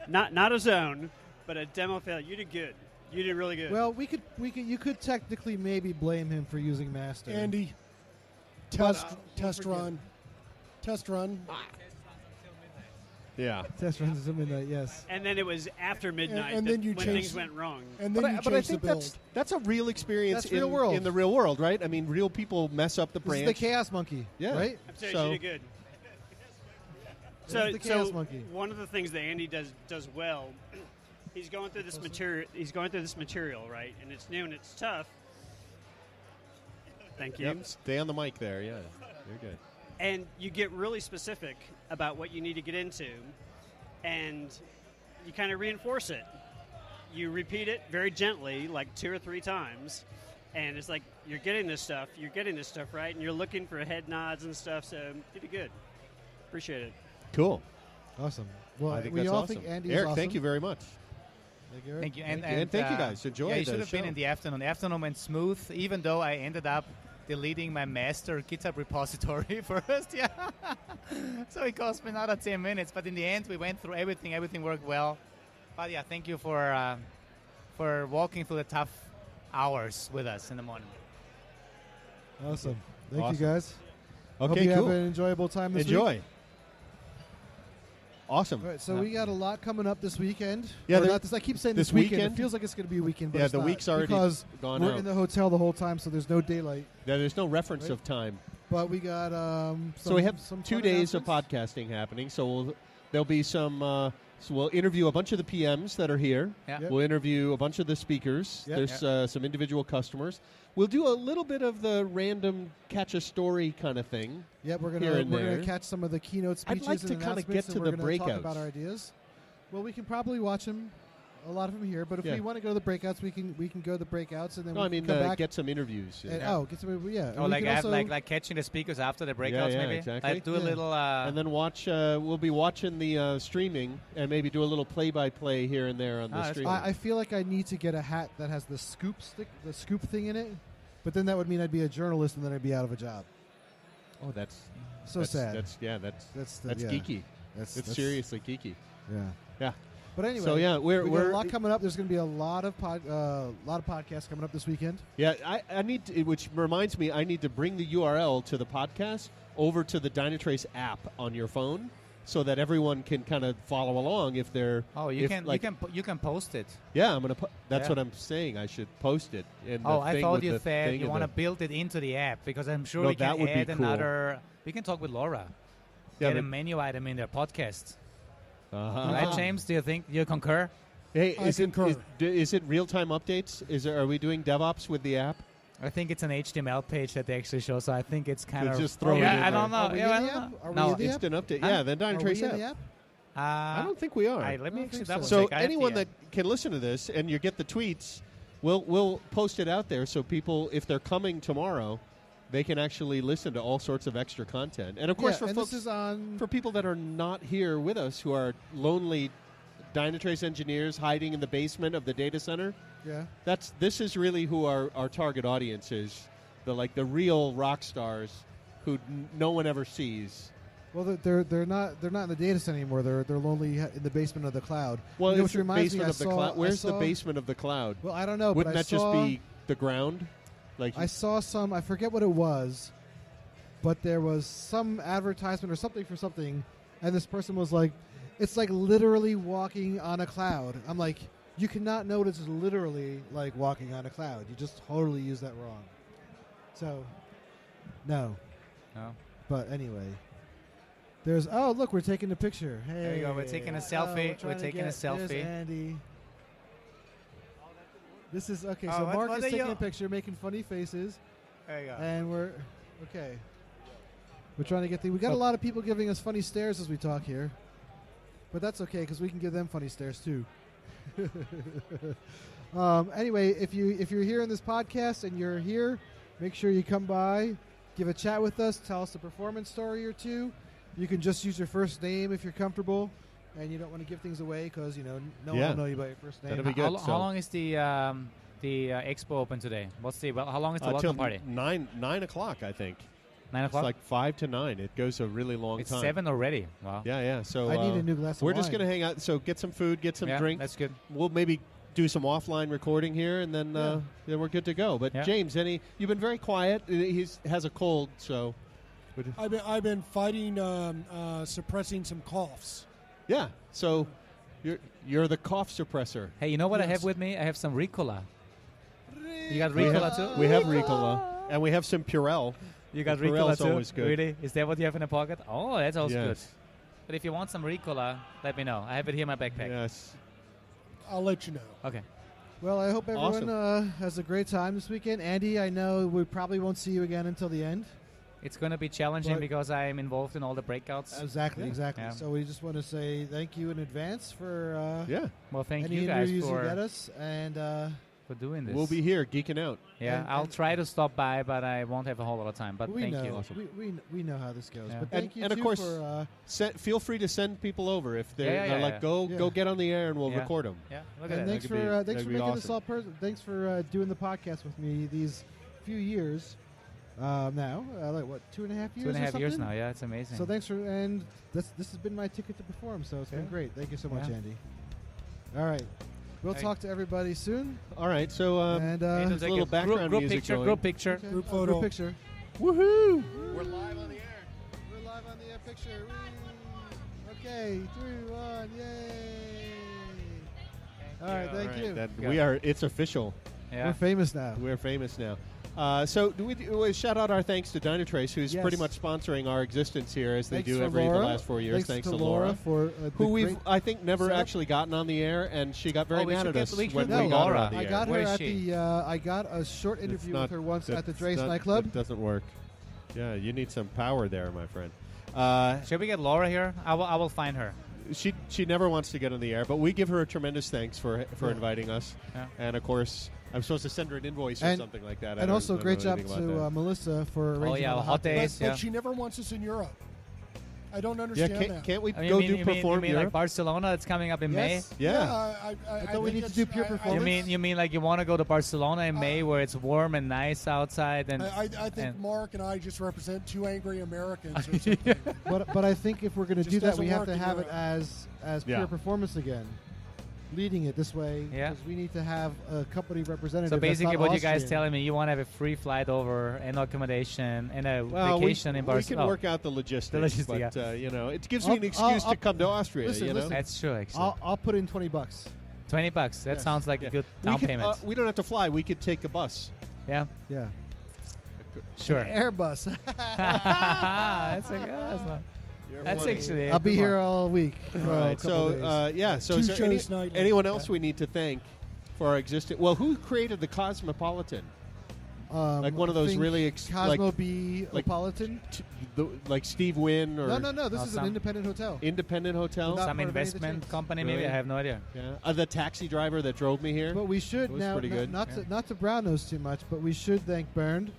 [SPEAKER 8] not a zone, but a demo failure. You did good. You did really good.
[SPEAKER 2] Well, you could technically maybe blame him for using master.
[SPEAKER 6] Andy,
[SPEAKER 2] But,
[SPEAKER 6] test run. Test run.
[SPEAKER 3] Yeah.
[SPEAKER 2] Test runs until midnight. Yes.
[SPEAKER 8] And then it was after midnight
[SPEAKER 6] and then you
[SPEAKER 8] when
[SPEAKER 6] changed-
[SPEAKER 8] things went wrong.
[SPEAKER 6] And then you
[SPEAKER 3] But I
[SPEAKER 6] change the
[SPEAKER 3] think
[SPEAKER 6] build.
[SPEAKER 3] that's a real experience
[SPEAKER 2] That's real world.
[SPEAKER 3] in the real world, right? I mean, real people mess up the
[SPEAKER 2] This
[SPEAKER 3] branch.
[SPEAKER 2] is the chaos monkey.
[SPEAKER 3] Yeah.
[SPEAKER 2] Right.
[SPEAKER 8] I'm serious,
[SPEAKER 3] So-
[SPEAKER 8] you did good.
[SPEAKER 2] This is the chaos monkey.
[SPEAKER 8] One of the things that Andy does well, he's going through this material. He's going through this material, right? And it's new and it's tough. Thank you.
[SPEAKER 3] Yep, stay on the mic there. Yeah, you're good.
[SPEAKER 8] And you get really specific about what you need to get into, and you kind of reinforce it. You repeat it very gently, like 2 or 3 times, and it's like you're getting this stuff, right? And you're looking for head nods and stuff, so you did good. Appreciate it.
[SPEAKER 3] Cool.
[SPEAKER 2] Awesome. Well,
[SPEAKER 3] I think
[SPEAKER 2] we
[SPEAKER 3] that's
[SPEAKER 2] all
[SPEAKER 3] awesome.
[SPEAKER 2] think Andy's
[SPEAKER 3] Eric,
[SPEAKER 2] awesome.
[SPEAKER 3] thank you very much.
[SPEAKER 2] Thank you. Eric.
[SPEAKER 4] Thank you.
[SPEAKER 3] And thank you guys. Enjoy
[SPEAKER 4] Yeah, you
[SPEAKER 3] the
[SPEAKER 4] should have been
[SPEAKER 3] show.
[SPEAKER 4] in the afternoon. The afternoon went smooth, even though I ended up deleting my master GitHub repository first. Yeah. So it cost me another 10 minutes. But in the end, we went through everything. Everything worked well. But yeah, thank you for walking through the tough hours with us in the morning.
[SPEAKER 2] Awesome. Thank
[SPEAKER 3] Awesome.
[SPEAKER 2] you guys. Hope
[SPEAKER 3] Okay,
[SPEAKER 2] you
[SPEAKER 3] cool.
[SPEAKER 2] have an enjoyable time this
[SPEAKER 3] Enjoy.
[SPEAKER 2] week.
[SPEAKER 3] Awesome.
[SPEAKER 2] All right, so we got a lot coming up this weekend.
[SPEAKER 3] Yeah,
[SPEAKER 2] Or
[SPEAKER 3] there-
[SPEAKER 2] not this. I keep saying
[SPEAKER 3] this
[SPEAKER 2] this weekend.
[SPEAKER 3] weekend?
[SPEAKER 2] It feels like it's going to be a weekend, but
[SPEAKER 3] Yeah,
[SPEAKER 2] it's
[SPEAKER 3] the
[SPEAKER 2] not,
[SPEAKER 3] week's already
[SPEAKER 2] because
[SPEAKER 3] gone
[SPEAKER 2] we're
[SPEAKER 3] out.
[SPEAKER 2] in the hotel the whole time, so there's no daylight.
[SPEAKER 3] There's no reference
[SPEAKER 2] Right.
[SPEAKER 3] of time.
[SPEAKER 2] But we got
[SPEAKER 3] So we have
[SPEAKER 2] some
[SPEAKER 3] 2
[SPEAKER 2] fun
[SPEAKER 3] days of
[SPEAKER 2] announcements.
[SPEAKER 3] podcasting happening. So there'll be some. So we'll interview a bunch of the PMs that are here.
[SPEAKER 4] Yeah.
[SPEAKER 2] Yep.
[SPEAKER 3] We'll interview a bunch of the speakers.
[SPEAKER 2] Yep.
[SPEAKER 3] There's some individual customers. We'll do a little bit of the random catch a story kind of thing.
[SPEAKER 2] Yep, we're
[SPEAKER 3] here and
[SPEAKER 2] gonna
[SPEAKER 3] there.
[SPEAKER 2] catch some of the keynote
[SPEAKER 3] I'd
[SPEAKER 2] speeches
[SPEAKER 3] like
[SPEAKER 2] and
[SPEAKER 3] to kinda
[SPEAKER 2] announcements,
[SPEAKER 3] get to
[SPEAKER 2] and we're
[SPEAKER 3] the
[SPEAKER 2] gonna talk
[SPEAKER 3] breakouts.
[SPEAKER 2] about our ideas. Well, we can probably watch them, a lot of them here. But if
[SPEAKER 3] Yeah.
[SPEAKER 2] we want to go to the breakouts, we can go to the breakouts, and then
[SPEAKER 3] No,
[SPEAKER 2] we
[SPEAKER 3] I mean
[SPEAKER 2] can come back.
[SPEAKER 3] get some interviews.
[SPEAKER 2] and,
[SPEAKER 3] Yeah.
[SPEAKER 2] get some. Yeah. and
[SPEAKER 4] Oh,
[SPEAKER 2] we
[SPEAKER 4] like
[SPEAKER 2] can also,
[SPEAKER 4] like catching the speakers after the breakouts,
[SPEAKER 3] yeah,
[SPEAKER 4] maybe.
[SPEAKER 3] exactly.
[SPEAKER 4] Like do a
[SPEAKER 2] Yeah.
[SPEAKER 4] little.
[SPEAKER 3] And then watch. We'll be watching the streaming and maybe do a little play-by-play here and there on the
[SPEAKER 4] that's
[SPEAKER 3] streaming.
[SPEAKER 2] I feel like I need to get a hat that has the scoop thing in it, but then that would mean I'd be a journalist and then I'd be out of a job.
[SPEAKER 3] Oh, that's
[SPEAKER 2] Sad.
[SPEAKER 3] That's
[SPEAKER 2] That's
[SPEAKER 3] geeky.
[SPEAKER 2] That's
[SPEAKER 3] Seriously geeky.
[SPEAKER 2] Yeah.
[SPEAKER 3] Yeah.
[SPEAKER 2] But anyway,
[SPEAKER 3] So yeah,
[SPEAKER 2] we got
[SPEAKER 3] we're
[SPEAKER 2] a lot coming up. There's going to be a lot of podcasts coming up this weekend.
[SPEAKER 3] Yeah, I need to, which reminds me, I need to bring the URL to the podcast over to the Dynatrace app on your phone, so that everyone can kind of follow along if they're.
[SPEAKER 4] Oh, you can post it.
[SPEAKER 3] Yeah, I'm gonna. That's
[SPEAKER 4] Yeah.
[SPEAKER 3] what I'm saying. I should post it. In
[SPEAKER 4] Oh,
[SPEAKER 3] the
[SPEAKER 4] I
[SPEAKER 3] thing
[SPEAKER 4] thought
[SPEAKER 3] with
[SPEAKER 4] you
[SPEAKER 3] the
[SPEAKER 4] said
[SPEAKER 3] thing
[SPEAKER 4] you
[SPEAKER 3] and
[SPEAKER 4] want to
[SPEAKER 3] the-
[SPEAKER 4] build it into the app, because I'm sure
[SPEAKER 3] No,
[SPEAKER 4] we
[SPEAKER 3] that
[SPEAKER 4] can
[SPEAKER 3] would be
[SPEAKER 4] add
[SPEAKER 3] cool.
[SPEAKER 4] another. We can talk with Laura.
[SPEAKER 3] Yeah,
[SPEAKER 4] Get a
[SPEAKER 3] but-
[SPEAKER 4] menu item in their podcast.
[SPEAKER 3] Uh-huh.
[SPEAKER 4] Right, James? Do you concur?
[SPEAKER 3] Hey,
[SPEAKER 6] I concur.
[SPEAKER 3] is it real time updates? Are we doing DevOps with the app?
[SPEAKER 4] I think it's an HTML page that they actually show, so I think it's kind
[SPEAKER 3] They
[SPEAKER 4] of.
[SPEAKER 3] just throw it
[SPEAKER 4] yeah,
[SPEAKER 3] in
[SPEAKER 4] I don't
[SPEAKER 3] there.
[SPEAKER 4] know.
[SPEAKER 2] Are we
[SPEAKER 4] Yeah,
[SPEAKER 2] in
[SPEAKER 4] I
[SPEAKER 2] the
[SPEAKER 4] don't
[SPEAKER 2] app?
[SPEAKER 4] know.
[SPEAKER 2] Are we
[SPEAKER 4] No.
[SPEAKER 2] in the app?
[SPEAKER 3] Instant update.
[SPEAKER 4] Huh?
[SPEAKER 3] Yeah, the
[SPEAKER 2] Are we
[SPEAKER 3] Dynatrace
[SPEAKER 2] in
[SPEAKER 3] app.
[SPEAKER 2] the app?
[SPEAKER 3] I don't think we are.
[SPEAKER 4] Let me
[SPEAKER 2] don't
[SPEAKER 4] actually
[SPEAKER 2] think so.
[SPEAKER 4] double
[SPEAKER 3] So
[SPEAKER 4] check. I have the
[SPEAKER 3] anyone
[SPEAKER 4] app.
[SPEAKER 3] that can listen to this and you get the tweets, we'll post it out there so people, if they're coming tomorrow, they can actually listen to all sorts of extra content. And of course,
[SPEAKER 2] Yeah,
[SPEAKER 3] for
[SPEAKER 2] and
[SPEAKER 3] folks,
[SPEAKER 2] this is on.
[SPEAKER 3] for people that are not here with us, who are lonely Dynatrace engineers hiding in the basement of the data center,
[SPEAKER 2] Yeah.
[SPEAKER 3] this is really who our target audience is. The real rock stars who no one ever sees.
[SPEAKER 2] Well, they're not in the data center anymore. They're lonely in the basement of the cloud.
[SPEAKER 3] Well,
[SPEAKER 2] You know,
[SPEAKER 3] it's
[SPEAKER 2] which
[SPEAKER 3] the
[SPEAKER 2] reminds me,
[SPEAKER 3] basement
[SPEAKER 2] I
[SPEAKER 3] of the
[SPEAKER 2] saw-
[SPEAKER 3] cloud.
[SPEAKER 2] I
[SPEAKER 3] Where's the
[SPEAKER 2] saw-
[SPEAKER 3] basement of the cloud?
[SPEAKER 2] Well, I don't know.
[SPEAKER 3] Wouldn't
[SPEAKER 2] but I
[SPEAKER 3] that just
[SPEAKER 2] saw,
[SPEAKER 3] be the ground? Like
[SPEAKER 2] I saw some. I forget what it was, but there was some advertisement or something for something, and this person was like, "It's like literally walking on a cloud." I'm like, you cannot know it's literally like walking on a cloud. You just totally use that wrong. So, no.
[SPEAKER 4] No.
[SPEAKER 2] But anyway, there's. Oh, look, we're taking a picture. Hey,
[SPEAKER 4] There you go, we're taking a
[SPEAKER 2] Oh,
[SPEAKER 4] selfie.
[SPEAKER 2] trying
[SPEAKER 4] We're
[SPEAKER 2] to
[SPEAKER 4] taking a
[SPEAKER 2] get- there's
[SPEAKER 4] selfie.
[SPEAKER 2] Andy. This is okay.
[SPEAKER 4] Oh,
[SPEAKER 2] So
[SPEAKER 4] what-
[SPEAKER 2] Mark
[SPEAKER 4] what
[SPEAKER 2] is
[SPEAKER 4] are
[SPEAKER 2] taking
[SPEAKER 4] you-
[SPEAKER 2] a picture, making funny faces,
[SPEAKER 4] There you go.
[SPEAKER 2] and we're okay. We're trying to get we got a lot of people giving us funny stares as we talk here, but that's okay because we can give them funny stares too. Anyway, if you're here in this podcast and you're here, make sure you come by, give a chat with us, tell us a performance story or two. You can just use your first name if you're comfortable, and you don't want to give things away because no
[SPEAKER 3] Yeah.
[SPEAKER 2] one will know you by your first name.
[SPEAKER 3] That'll be
[SPEAKER 4] How,
[SPEAKER 3] good.
[SPEAKER 4] how long is the expo open today? How long is the
[SPEAKER 3] till
[SPEAKER 4] welcome party?
[SPEAKER 3] 9 o'clock, I think.
[SPEAKER 4] 9
[SPEAKER 3] It's
[SPEAKER 4] o'clock.
[SPEAKER 3] like 5 to 9. It goes a really long
[SPEAKER 4] It's
[SPEAKER 3] time.
[SPEAKER 4] 7 already. Wow.
[SPEAKER 3] Yeah. So
[SPEAKER 2] I need a new glass of
[SPEAKER 3] we're just
[SPEAKER 2] wine.
[SPEAKER 3] going to hang out. So get some food, get some
[SPEAKER 4] Yeah,
[SPEAKER 3] drink.
[SPEAKER 4] that's good.
[SPEAKER 3] We'll maybe do some offline recording here, and then then we're good to go. But
[SPEAKER 4] Yeah.
[SPEAKER 3] James, you've been very quiet. He has a cold, so.
[SPEAKER 6] I've been fighting suppressing some coughs.
[SPEAKER 3] Yeah. So you're the cough suppressor.
[SPEAKER 4] Hey, you know what I
[SPEAKER 6] Yes.
[SPEAKER 4] have with me? I have some Ricola. You got
[SPEAKER 3] We
[SPEAKER 4] Ricola
[SPEAKER 3] have,
[SPEAKER 4] too?
[SPEAKER 3] we have Ricola, and we have some Purell.
[SPEAKER 4] You got
[SPEAKER 3] The
[SPEAKER 4] Ricola
[SPEAKER 3] Purell's
[SPEAKER 4] too?
[SPEAKER 3] always good.
[SPEAKER 4] Really? Is that what you have in the pocket? Oh, that's also good.
[SPEAKER 3] Yes.
[SPEAKER 4] But if you want some Ricola, let me know. I have it here in my backpack.
[SPEAKER 3] Yes.
[SPEAKER 6] I'll let you know.
[SPEAKER 4] Okay.
[SPEAKER 2] Well, I hope everyone
[SPEAKER 3] Awesome.
[SPEAKER 2] has a great time this weekend. Andy, I know we probably won't see you again until the end.
[SPEAKER 4] It's going to be challenging
[SPEAKER 2] But-
[SPEAKER 4] because I'm involved in all the breakouts.
[SPEAKER 2] Exactly,
[SPEAKER 3] Yeah.
[SPEAKER 2] exactly.
[SPEAKER 4] Yeah.
[SPEAKER 2] So we just want to say thank you in advance for
[SPEAKER 3] Yeah.
[SPEAKER 4] Well, thank
[SPEAKER 2] any
[SPEAKER 4] you guys
[SPEAKER 2] interviews you get
[SPEAKER 4] for
[SPEAKER 2] us, and
[SPEAKER 4] doing this.
[SPEAKER 3] We'll be here geeking out.
[SPEAKER 4] Yeah,
[SPEAKER 2] and-
[SPEAKER 4] I'll
[SPEAKER 2] and-
[SPEAKER 4] try to stop by, but I won't have a whole lot of time. But
[SPEAKER 2] we
[SPEAKER 4] thank
[SPEAKER 2] know
[SPEAKER 4] you.
[SPEAKER 2] we know how this goes.
[SPEAKER 4] Yeah.
[SPEAKER 2] But
[SPEAKER 3] And-
[SPEAKER 2] thank you
[SPEAKER 3] and of
[SPEAKER 2] too
[SPEAKER 3] course-
[SPEAKER 2] for
[SPEAKER 3] Feel free to send people over if they're,
[SPEAKER 4] Yeah,
[SPEAKER 3] like, go
[SPEAKER 2] Yeah.
[SPEAKER 3] get on the air and we'll
[SPEAKER 4] Yeah.
[SPEAKER 3] record them.
[SPEAKER 4] Yeah, look
[SPEAKER 2] and
[SPEAKER 4] at
[SPEAKER 2] thanks
[SPEAKER 3] That could
[SPEAKER 2] for
[SPEAKER 3] be-
[SPEAKER 2] thanks
[SPEAKER 3] that'd
[SPEAKER 2] for
[SPEAKER 3] be
[SPEAKER 2] making this
[SPEAKER 3] awesome.
[SPEAKER 2] all thanks for doing the podcast with me these few years now. Like what, 2.5 years?
[SPEAKER 4] that. 2.5
[SPEAKER 2] or
[SPEAKER 4] years
[SPEAKER 2] something?
[SPEAKER 4] now. Yeah, it's amazing.
[SPEAKER 2] So thanks for this has been my ticket to perform. So it's been
[SPEAKER 4] Yeah.
[SPEAKER 2] great. Thank you so much,
[SPEAKER 4] Yeah.
[SPEAKER 2] Andy. All right, we'll
[SPEAKER 4] Hey.
[SPEAKER 2] talk to everybody soon.
[SPEAKER 3] All right. So
[SPEAKER 2] And
[SPEAKER 4] Hey,
[SPEAKER 3] there's a
[SPEAKER 4] take
[SPEAKER 3] little
[SPEAKER 4] it.
[SPEAKER 3] background
[SPEAKER 4] group
[SPEAKER 3] music
[SPEAKER 4] picture,
[SPEAKER 3] going.
[SPEAKER 4] group picture.
[SPEAKER 2] Okay.
[SPEAKER 6] Group
[SPEAKER 2] Oh,
[SPEAKER 6] photo.
[SPEAKER 2] Group picture.
[SPEAKER 3] Woohoo!
[SPEAKER 2] We're live on the air. We're live on the air picture. Woo. Okay, 3, 1, yay! All right, thank you.
[SPEAKER 3] It's official.
[SPEAKER 4] Yeah.
[SPEAKER 2] We're famous now.
[SPEAKER 3] We're famous now. So do we shout out our thanks to Dynatrace, who's
[SPEAKER 2] Yes.
[SPEAKER 3] pretty much sponsoring our existence here as they
[SPEAKER 2] Thanks
[SPEAKER 3] do
[SPEAKER 2] to
[SPEAKER 3] every the
[SPEAKER 2] Laura.
[SPEAKER 3] last 4 years.
[SPEAKER 2] Thanks
[SPEAKER 3] to
[SPEAKER 2] to
[SPEAKER 3] Laura,
[SPEAKER 2] for
[SPEAKER 3] who
[SPEAKER 2] the
[SPEAKER 3] we've
[SPEAKER 2] great
[SPEAKER 3] I think never
[SPEAKER 2] setup.
[SPEAKER 3] actually gotten on the air, and she got very
[SPEAKER 4] Oh, we
[SPEAKER 3] mad
[SPEAKER 4] should
[SPEAKER 3] at
[SPEAKER 4] get-
[SPEAKER 3] us
[SPEAKER 4] we should
[SPEAKER 3] when
[SPEAKER 4] get
[SPEAKER 3] we got her
[SPEAKER 4] Laura.
[SPEAKER 3] on the
[SPEAKER 2] I
[SPEAKER 3] air.
[SPEAKER 2] got her
[SPEAKER 4] Where is
[SPEAKER 2] at
[SPEAKER 4] she?
[SPEAKER 2] the. I got a short interview with her once at the Drace nightclub.
[SPEAKER 3] That doesn't work. Yeah, you need some power there, my friend.
[SPEAKER 4] Should we get Laura here? I will find her.
[SPEAKER 3] She never wants to get on the air, but we give her a tremendous thanks for
[SPEAKER 2] Yeah.
[SPEAKER 3] inviting us.
[SPEAKER 4] Yeah.
[SPEAKER 3] And of course, I'm supposed to send her an invoice or
[SPEAKER 2] And-
[SPEAKER 3] something like that. I
[SPEAKER 2] And
[SPEAKER 3] don't-
[SPEAKER 2] also,
[SPEAKER 3] I don't
[SPEAKER 2] great
[SPEAKER 3] know
[SPEAKER 2] job
[SPEAKER 3] anything about
[SPEAKER 2] to
[SPEAKER 3] that.
[SPEAKER 2] Melissa for arranging
[SPEAKER 4] yeah,
[SPEAKER 2] all the
[SPEAKER 4] hot days.
[SPEAKER 6] But
[SPEAKER 4] Yeah.
[SPEAKER 6] she never wants us in Europe. I don't
[SPEAKER 3] Yeah,
[SPEAKER 6] understand that.
[SPEAKER 3] can't we
[SPEAKER 4] I mean,
[SPEAKER 3] go
[SPEAKER 4] you mean,
[SPEAKER 3] do
[SPEAKER 4] you mean,
[SPEAKER 3] perform
[SPEAKER 4] you mean like
[SPEAKER 3] Europe?
[SPEAKER 4] Barcelona? It's coming up in May.
[SPEAKER 2] Yes.
[SPEAKER 3] Yeah.
[SPEAKER 6] I
[SPEAKER 2] thought we
[SPEAKER 6] think
[SPEAKER 2] need to
[SPEAKER 6] it's-
[SPEAKER 2] do pure
[SPEAKER 6] I- I
[SPEAKER 2] performance.
[SPEAKER 6] think-
[SPEAKER 4] You mean like you want to go to Barcelona in May where it's warm and nice outside and
[SPEAKER 6] I think
[SPEAKER 4] and-
[SPEAKER 6] Mark and I just represent two angry Americans or something.
[SPEAKER 2] But I think if we're going to
[SPEAKER 6] Just
[SPEAKER 2] do that,
[SPEAKER 6] doesn't
[SPEAKER 2] we have
[SPEAKER 6] work
[SPEAKER 2] to
[SPEAKER 6] in
[SPEAKER 2] have it
[SPEAKER 6] Europe.
[SPEAKER 2] as
[SPEAKER 3] Yeah.
[SPEAKER 2] pure performance again, leading it this way.
[SPEAKER 4] Yeah.
[SPEAKER 2] Because we need to have a company representative.
[SPEAKER 4] So
[SPEAKER 2] that's
[SPEAKER 4] basically,
[SPEAKER 2] not
[SPEAKER 4] what you guys
[SPEAKER 2] Austrian.
[SPEAKER 4] telling me, you want to have a free flight over and accommodation and a
[SPEAKER 3] Well,
[SPEAKER 4] vacation in
[SPEAKER 3] we
[SPEAKER 4] Barcelona.
[SPEAKER 3] can work out the logistics,
[SPEAKER 4] The logistics,
[SPEAKER 3] but
[SPEAKER 4] yeah.
[SPEAKER 3] it gives me an excuse to come to Austria.
[SPEAKER 2] listen,
[SPEAKER 3] you know,
[SPEAKER 2] listen.
[SPEAKER 4] That's true, actually.
[SPEAKER 2] I'll put in $20.
[SPEAKER 4] $20. That
[SPEAKER 2] Yes.
[SPEAKER 4] sounds like
[SPEAKER 3] Yeah.
[SPEAKER 4] a good
[SPEAKER 3] we
[SPEAKER 4] down
[SPEAKER 3] could,
[SPEAKER 4] payment.
[SPEAKER 3] we don't have to fly. We could take a bus.
[SPEAKER 4] Yeah,
[SPEAKER 2] Yeah.
[SPEAKER 4] sure.
[SPEAKER 2] Airbus.
[SPEAKER 4] That's a good one. That's
[SPEAKER 3] funny.
[SPEAKER 4] actually.
[SPEAKER 2] I'll be
[SPEAKER 4] come
[SPEAKER 2] here
[SPEAKER 4] on.
[SPEAKER 2] all week.
[SPEAKER 3] All
[SPEAKER 2] Well, a
[SPEAKER 3] right.
[SPEAKER 2] couple
[SPEAKER 3] So
[SPEAKER 2] days.
[SPEAKER 3] yeah. So
[SPEAKER 6] Two
[SPEAKER 3] is there
[SPEAKER 6] shows nightly.
[SPEAKER 3] anyone else we need to thank for our existence? Well, who created the Cosmopolitan? like one of those
[SPEAKER 2] think
[SPEAKER 3] really
[SPEAKER 2] Cosmo B.
[SPEAKER 3] like-
[SPEAKER 2] Politan.
[SPEAKER 3] Like Steve Wynn or
[SPEAKER 2] No. This
[SPEAKER 4] Oh,
[SPEAKER 2] is
[SPEAKER 4] some-
[SPEAKER 2] an independent hotel.
[SPEAKER 3] independent hotel.
[SPEAKER 2] Not
[SPEAKER 4] Some
[SPEAKER 2] part of any of the
[SPEAKER 4] investment
[SPEAKER 2] chains.
[SPEAKER 4] company,
[SPEAKER 3] Really?
[SPEAKER 4] maybe. I have no idea.
[SPEAKER 3] Yeah. The taxi driver that drove me here.
[SPEAKER 2] But we should
[SPEAKER 3] It was
[SPEAKER 2] now,
[SPEAKER 3] pretty good.
[SPEAKER 2] not
[SPEAKER 4] Yeah.
[SPEAKER 2] to not to brown nose too much, but we should thank Bernd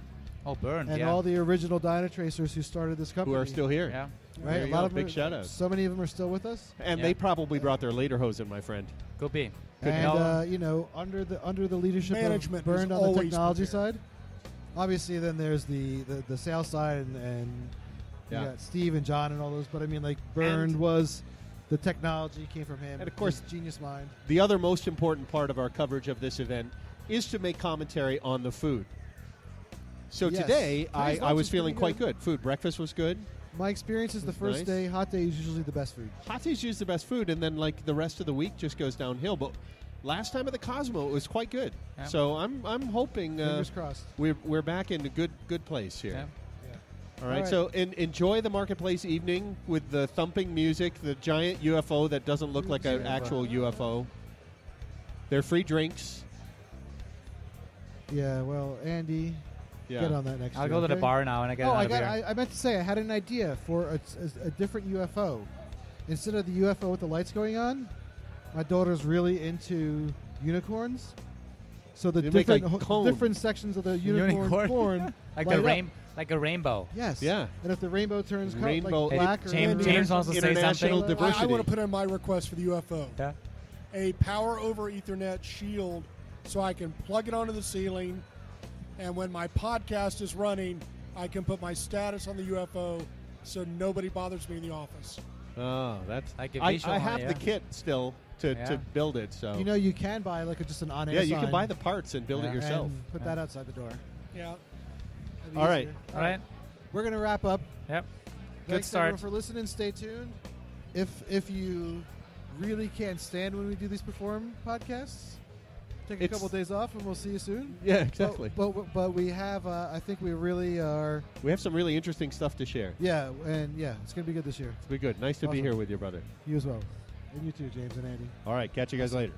[SPEAKER 4] Oh, Burn.
[SPEAKER 2] and
[SPEAKER 4] yeah.
[SPEAKER 2] all the original Dynatracers who started this
[SPEAKER 3] who
[SPEAKER 2] company.
[SPEAKER 3] are still here.
[SPEAKER 4] yeah.
[SPEAKER 2] right.
[SPEAKER 3] There
[SPEAKER 2] A
[SPEAKER 3] you
[SPEAKER 2] lot
[SPEAKER 3] go.
[SPEAKER 2] of
[SPEAKER 3] Big
[SPEAKER 2] them,
[SPEAKER 3] shout out.
[SPEAKER 2] So many of them are still with us.
[SPEAKER 3] And
[SPEAKER 4] Yeah.
[SPEAKER 3] they probably brought their lederhosen, my friend.
[SPEAKER 4] Could be.
[SPEAKER 2] And
[SPEAKER 4] No.
[SPEAKER 2] under the leadership
[SPEAKER 6] Management
[SPEAKER 2] of Bernd
[SPEAKER 6] is
[SPEAKER 2] on the
[SPEAKER 6] always
[SPEAKER 2] technology
[SPEAKER 6] prepared.
[SPEAKER 2] side. Obviously, then there's the sales side and
[SPEAKER 3] Yeah.
[SPEAKER 2] you got Steve and John and all those. But I mean, like Bernd
[SPEAKER 3] And-
[SPEAKER 2] was the technology came from him.
[SPEAKER 3] And of course-
[SPEAKER 2] his genius mind.
[SPEAKER 3] The other most important part of our coverage of this event is to make commentary on the food. So
[SPEAKER 2] Yes.
[SPEAKER 3] today,
[SPEAKER 2] Today's
[SPEAKER 3] I
[SPEAKER 2] lunch
[SPEAKER 3] was
[SPEAKER 2] was
[SPEAKER 3] feeling
[SPEAKER 2] pretty
[SPEAKER 3] quite good. Food, breakfast was good.
[SPEAKER 2] My experience is the
[SPEAKER 3] That's
[SPEAKER 2] first
[SPEAKER 3] nice.
[SPEAKER 2] day. Hot day is usually the best food.
[SPEAKER 3] Hot day's usually the best food, and then like the rest of the week just goes downhill. But last time at the Cosmo, it was quite good.
[SPEAKER 4] Yeah.
[SPEAKER 3] So I'm hoping
[SPEAKER 2] Fingers crossed.
[SPEAKER 3] we're back in a good place here.
[SPEAKER 4] Yeah.
[SPEAKER 3] All right.
[SPEAKER 2] All right.
[SPEAKER 3] So enjoy the marketplace evening with the thumping music, the giant UFO that doesn't look like an actual UFO. They're free drinks.
[SPEAKER 2] Yeah. Well, Andy,
[SPEAKER 3] Yeah.
[SPEAKER 2] get on that next
[SPEAKER 4] I'll
[SPEAKER 2] year,
[SPEAKER 4] go to the
[SPEAKER 2] okay?
[SPEAKER 4] bar now and I get
[SPEAKER 2] Oh,
[SPEAKER 4] another beer.
[SPEAKER 2] I meant to say I had an idea for a different UFO. Instead of the UFO with the lights going on, my daughter's really into unicorns. So the
[SPEAKER 3] You make
[SPEAKER 2] different
[SPEAKER 3] a cone.
[SPEAKER 2] different sections of the unicorn
[SPEAKER 4] Unicorn?
[SPEAKER 2] horn
[SPEAKER 4] like
[SPEAKER 2] light
[SPEAKER 4] the
[SPEAKER 2] up.
[SPEAKER 4] like a rainbow.
[SPEAKER 2] Yes.
[SPEAKER 3] Yeah.
[SPEAKER 2] And if the rainbow turns
[SPEAKER 3] Rainbow-
[SPEAKER 2] like black
[SPEAKER 4] Hey,
[SPEAKER 2] or
[SPEAKER 4] James-
[SPEAKER 2] red,
[SPEAKER 4] James wants to say
[SPEAKER 3] International
[SPEAKER 4] something.
[SPEAKER 3] diversity.
[SPEAKER 6] I want to put in my request for the UFO.
[SPEAKER 4] Yeah.
[SPEAKER 6] A power over Ethernet shield so I can plug it onto the ceiling, and when my podcast is running, I can put my status on the UFO so nobody bothers me in the office.
[SPEAKER 3] Oh, that's.
[SPEAKER 4] Like a
[SPEAKER 3] I
[SPEAKER 4] visual
[SPEAKER 3] have
[SPEAKER 4] one,
[SPEAKER 3] the
[SPEAKER 4] yeah.
[SPEAKER 3] kit still to
[SPEAKER 4] Yeah.
[SPEAKER 3] build it. So
[SPEAKER 2] You know, you can buy like just an on-air
[SPEAKER 3] yeah, you can
[SPEAKER 2] sign
[SPEAKER 3] buy the parts and build it
[SPEAKER 4] Yeah.
[SPEAKER 3] yourself.
[SPEAKER 2] and put
[SPEAKER 4] Yeah.
[SPEAKER 2] that outside the door.
[SPEAKER 6] Yeah.
[SPEAKER 2] That'd be
[SPEAKER 3] All right.
[SPEAKER 2] easier.
[SPEAKER 4] All right.
[SPEAKER 2] We're gonna wrap up.
[SPEAKER 4] Yep.
[SPEAKER 2] Thanks
[SPEAKER 4] start.
[SPEAKER 2] everyone for listening. Stay tuned. if you really can't stand when we do these perform podcasts, take a couple days off and we'll see you soon.
[SPEAKER 3] Yeah, exactly.
[SPEAKER 2] But we have, I think we really are.
[SPEAKER 3] We have some really interesting stuff to share.
[SPEAKER 2] Yeah, and it's going to be good this year.
[SPEAKER 3] It's be good. Nice to be
[SPEAKER 2] Awesome.
[SPEAKER 3] here with you, brother.
[SPEAKER 2] You as well. And you too, James and Andy.
[SPEAKER 3] All right, catch you guys later.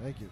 [SPEAKER 2] Thank you.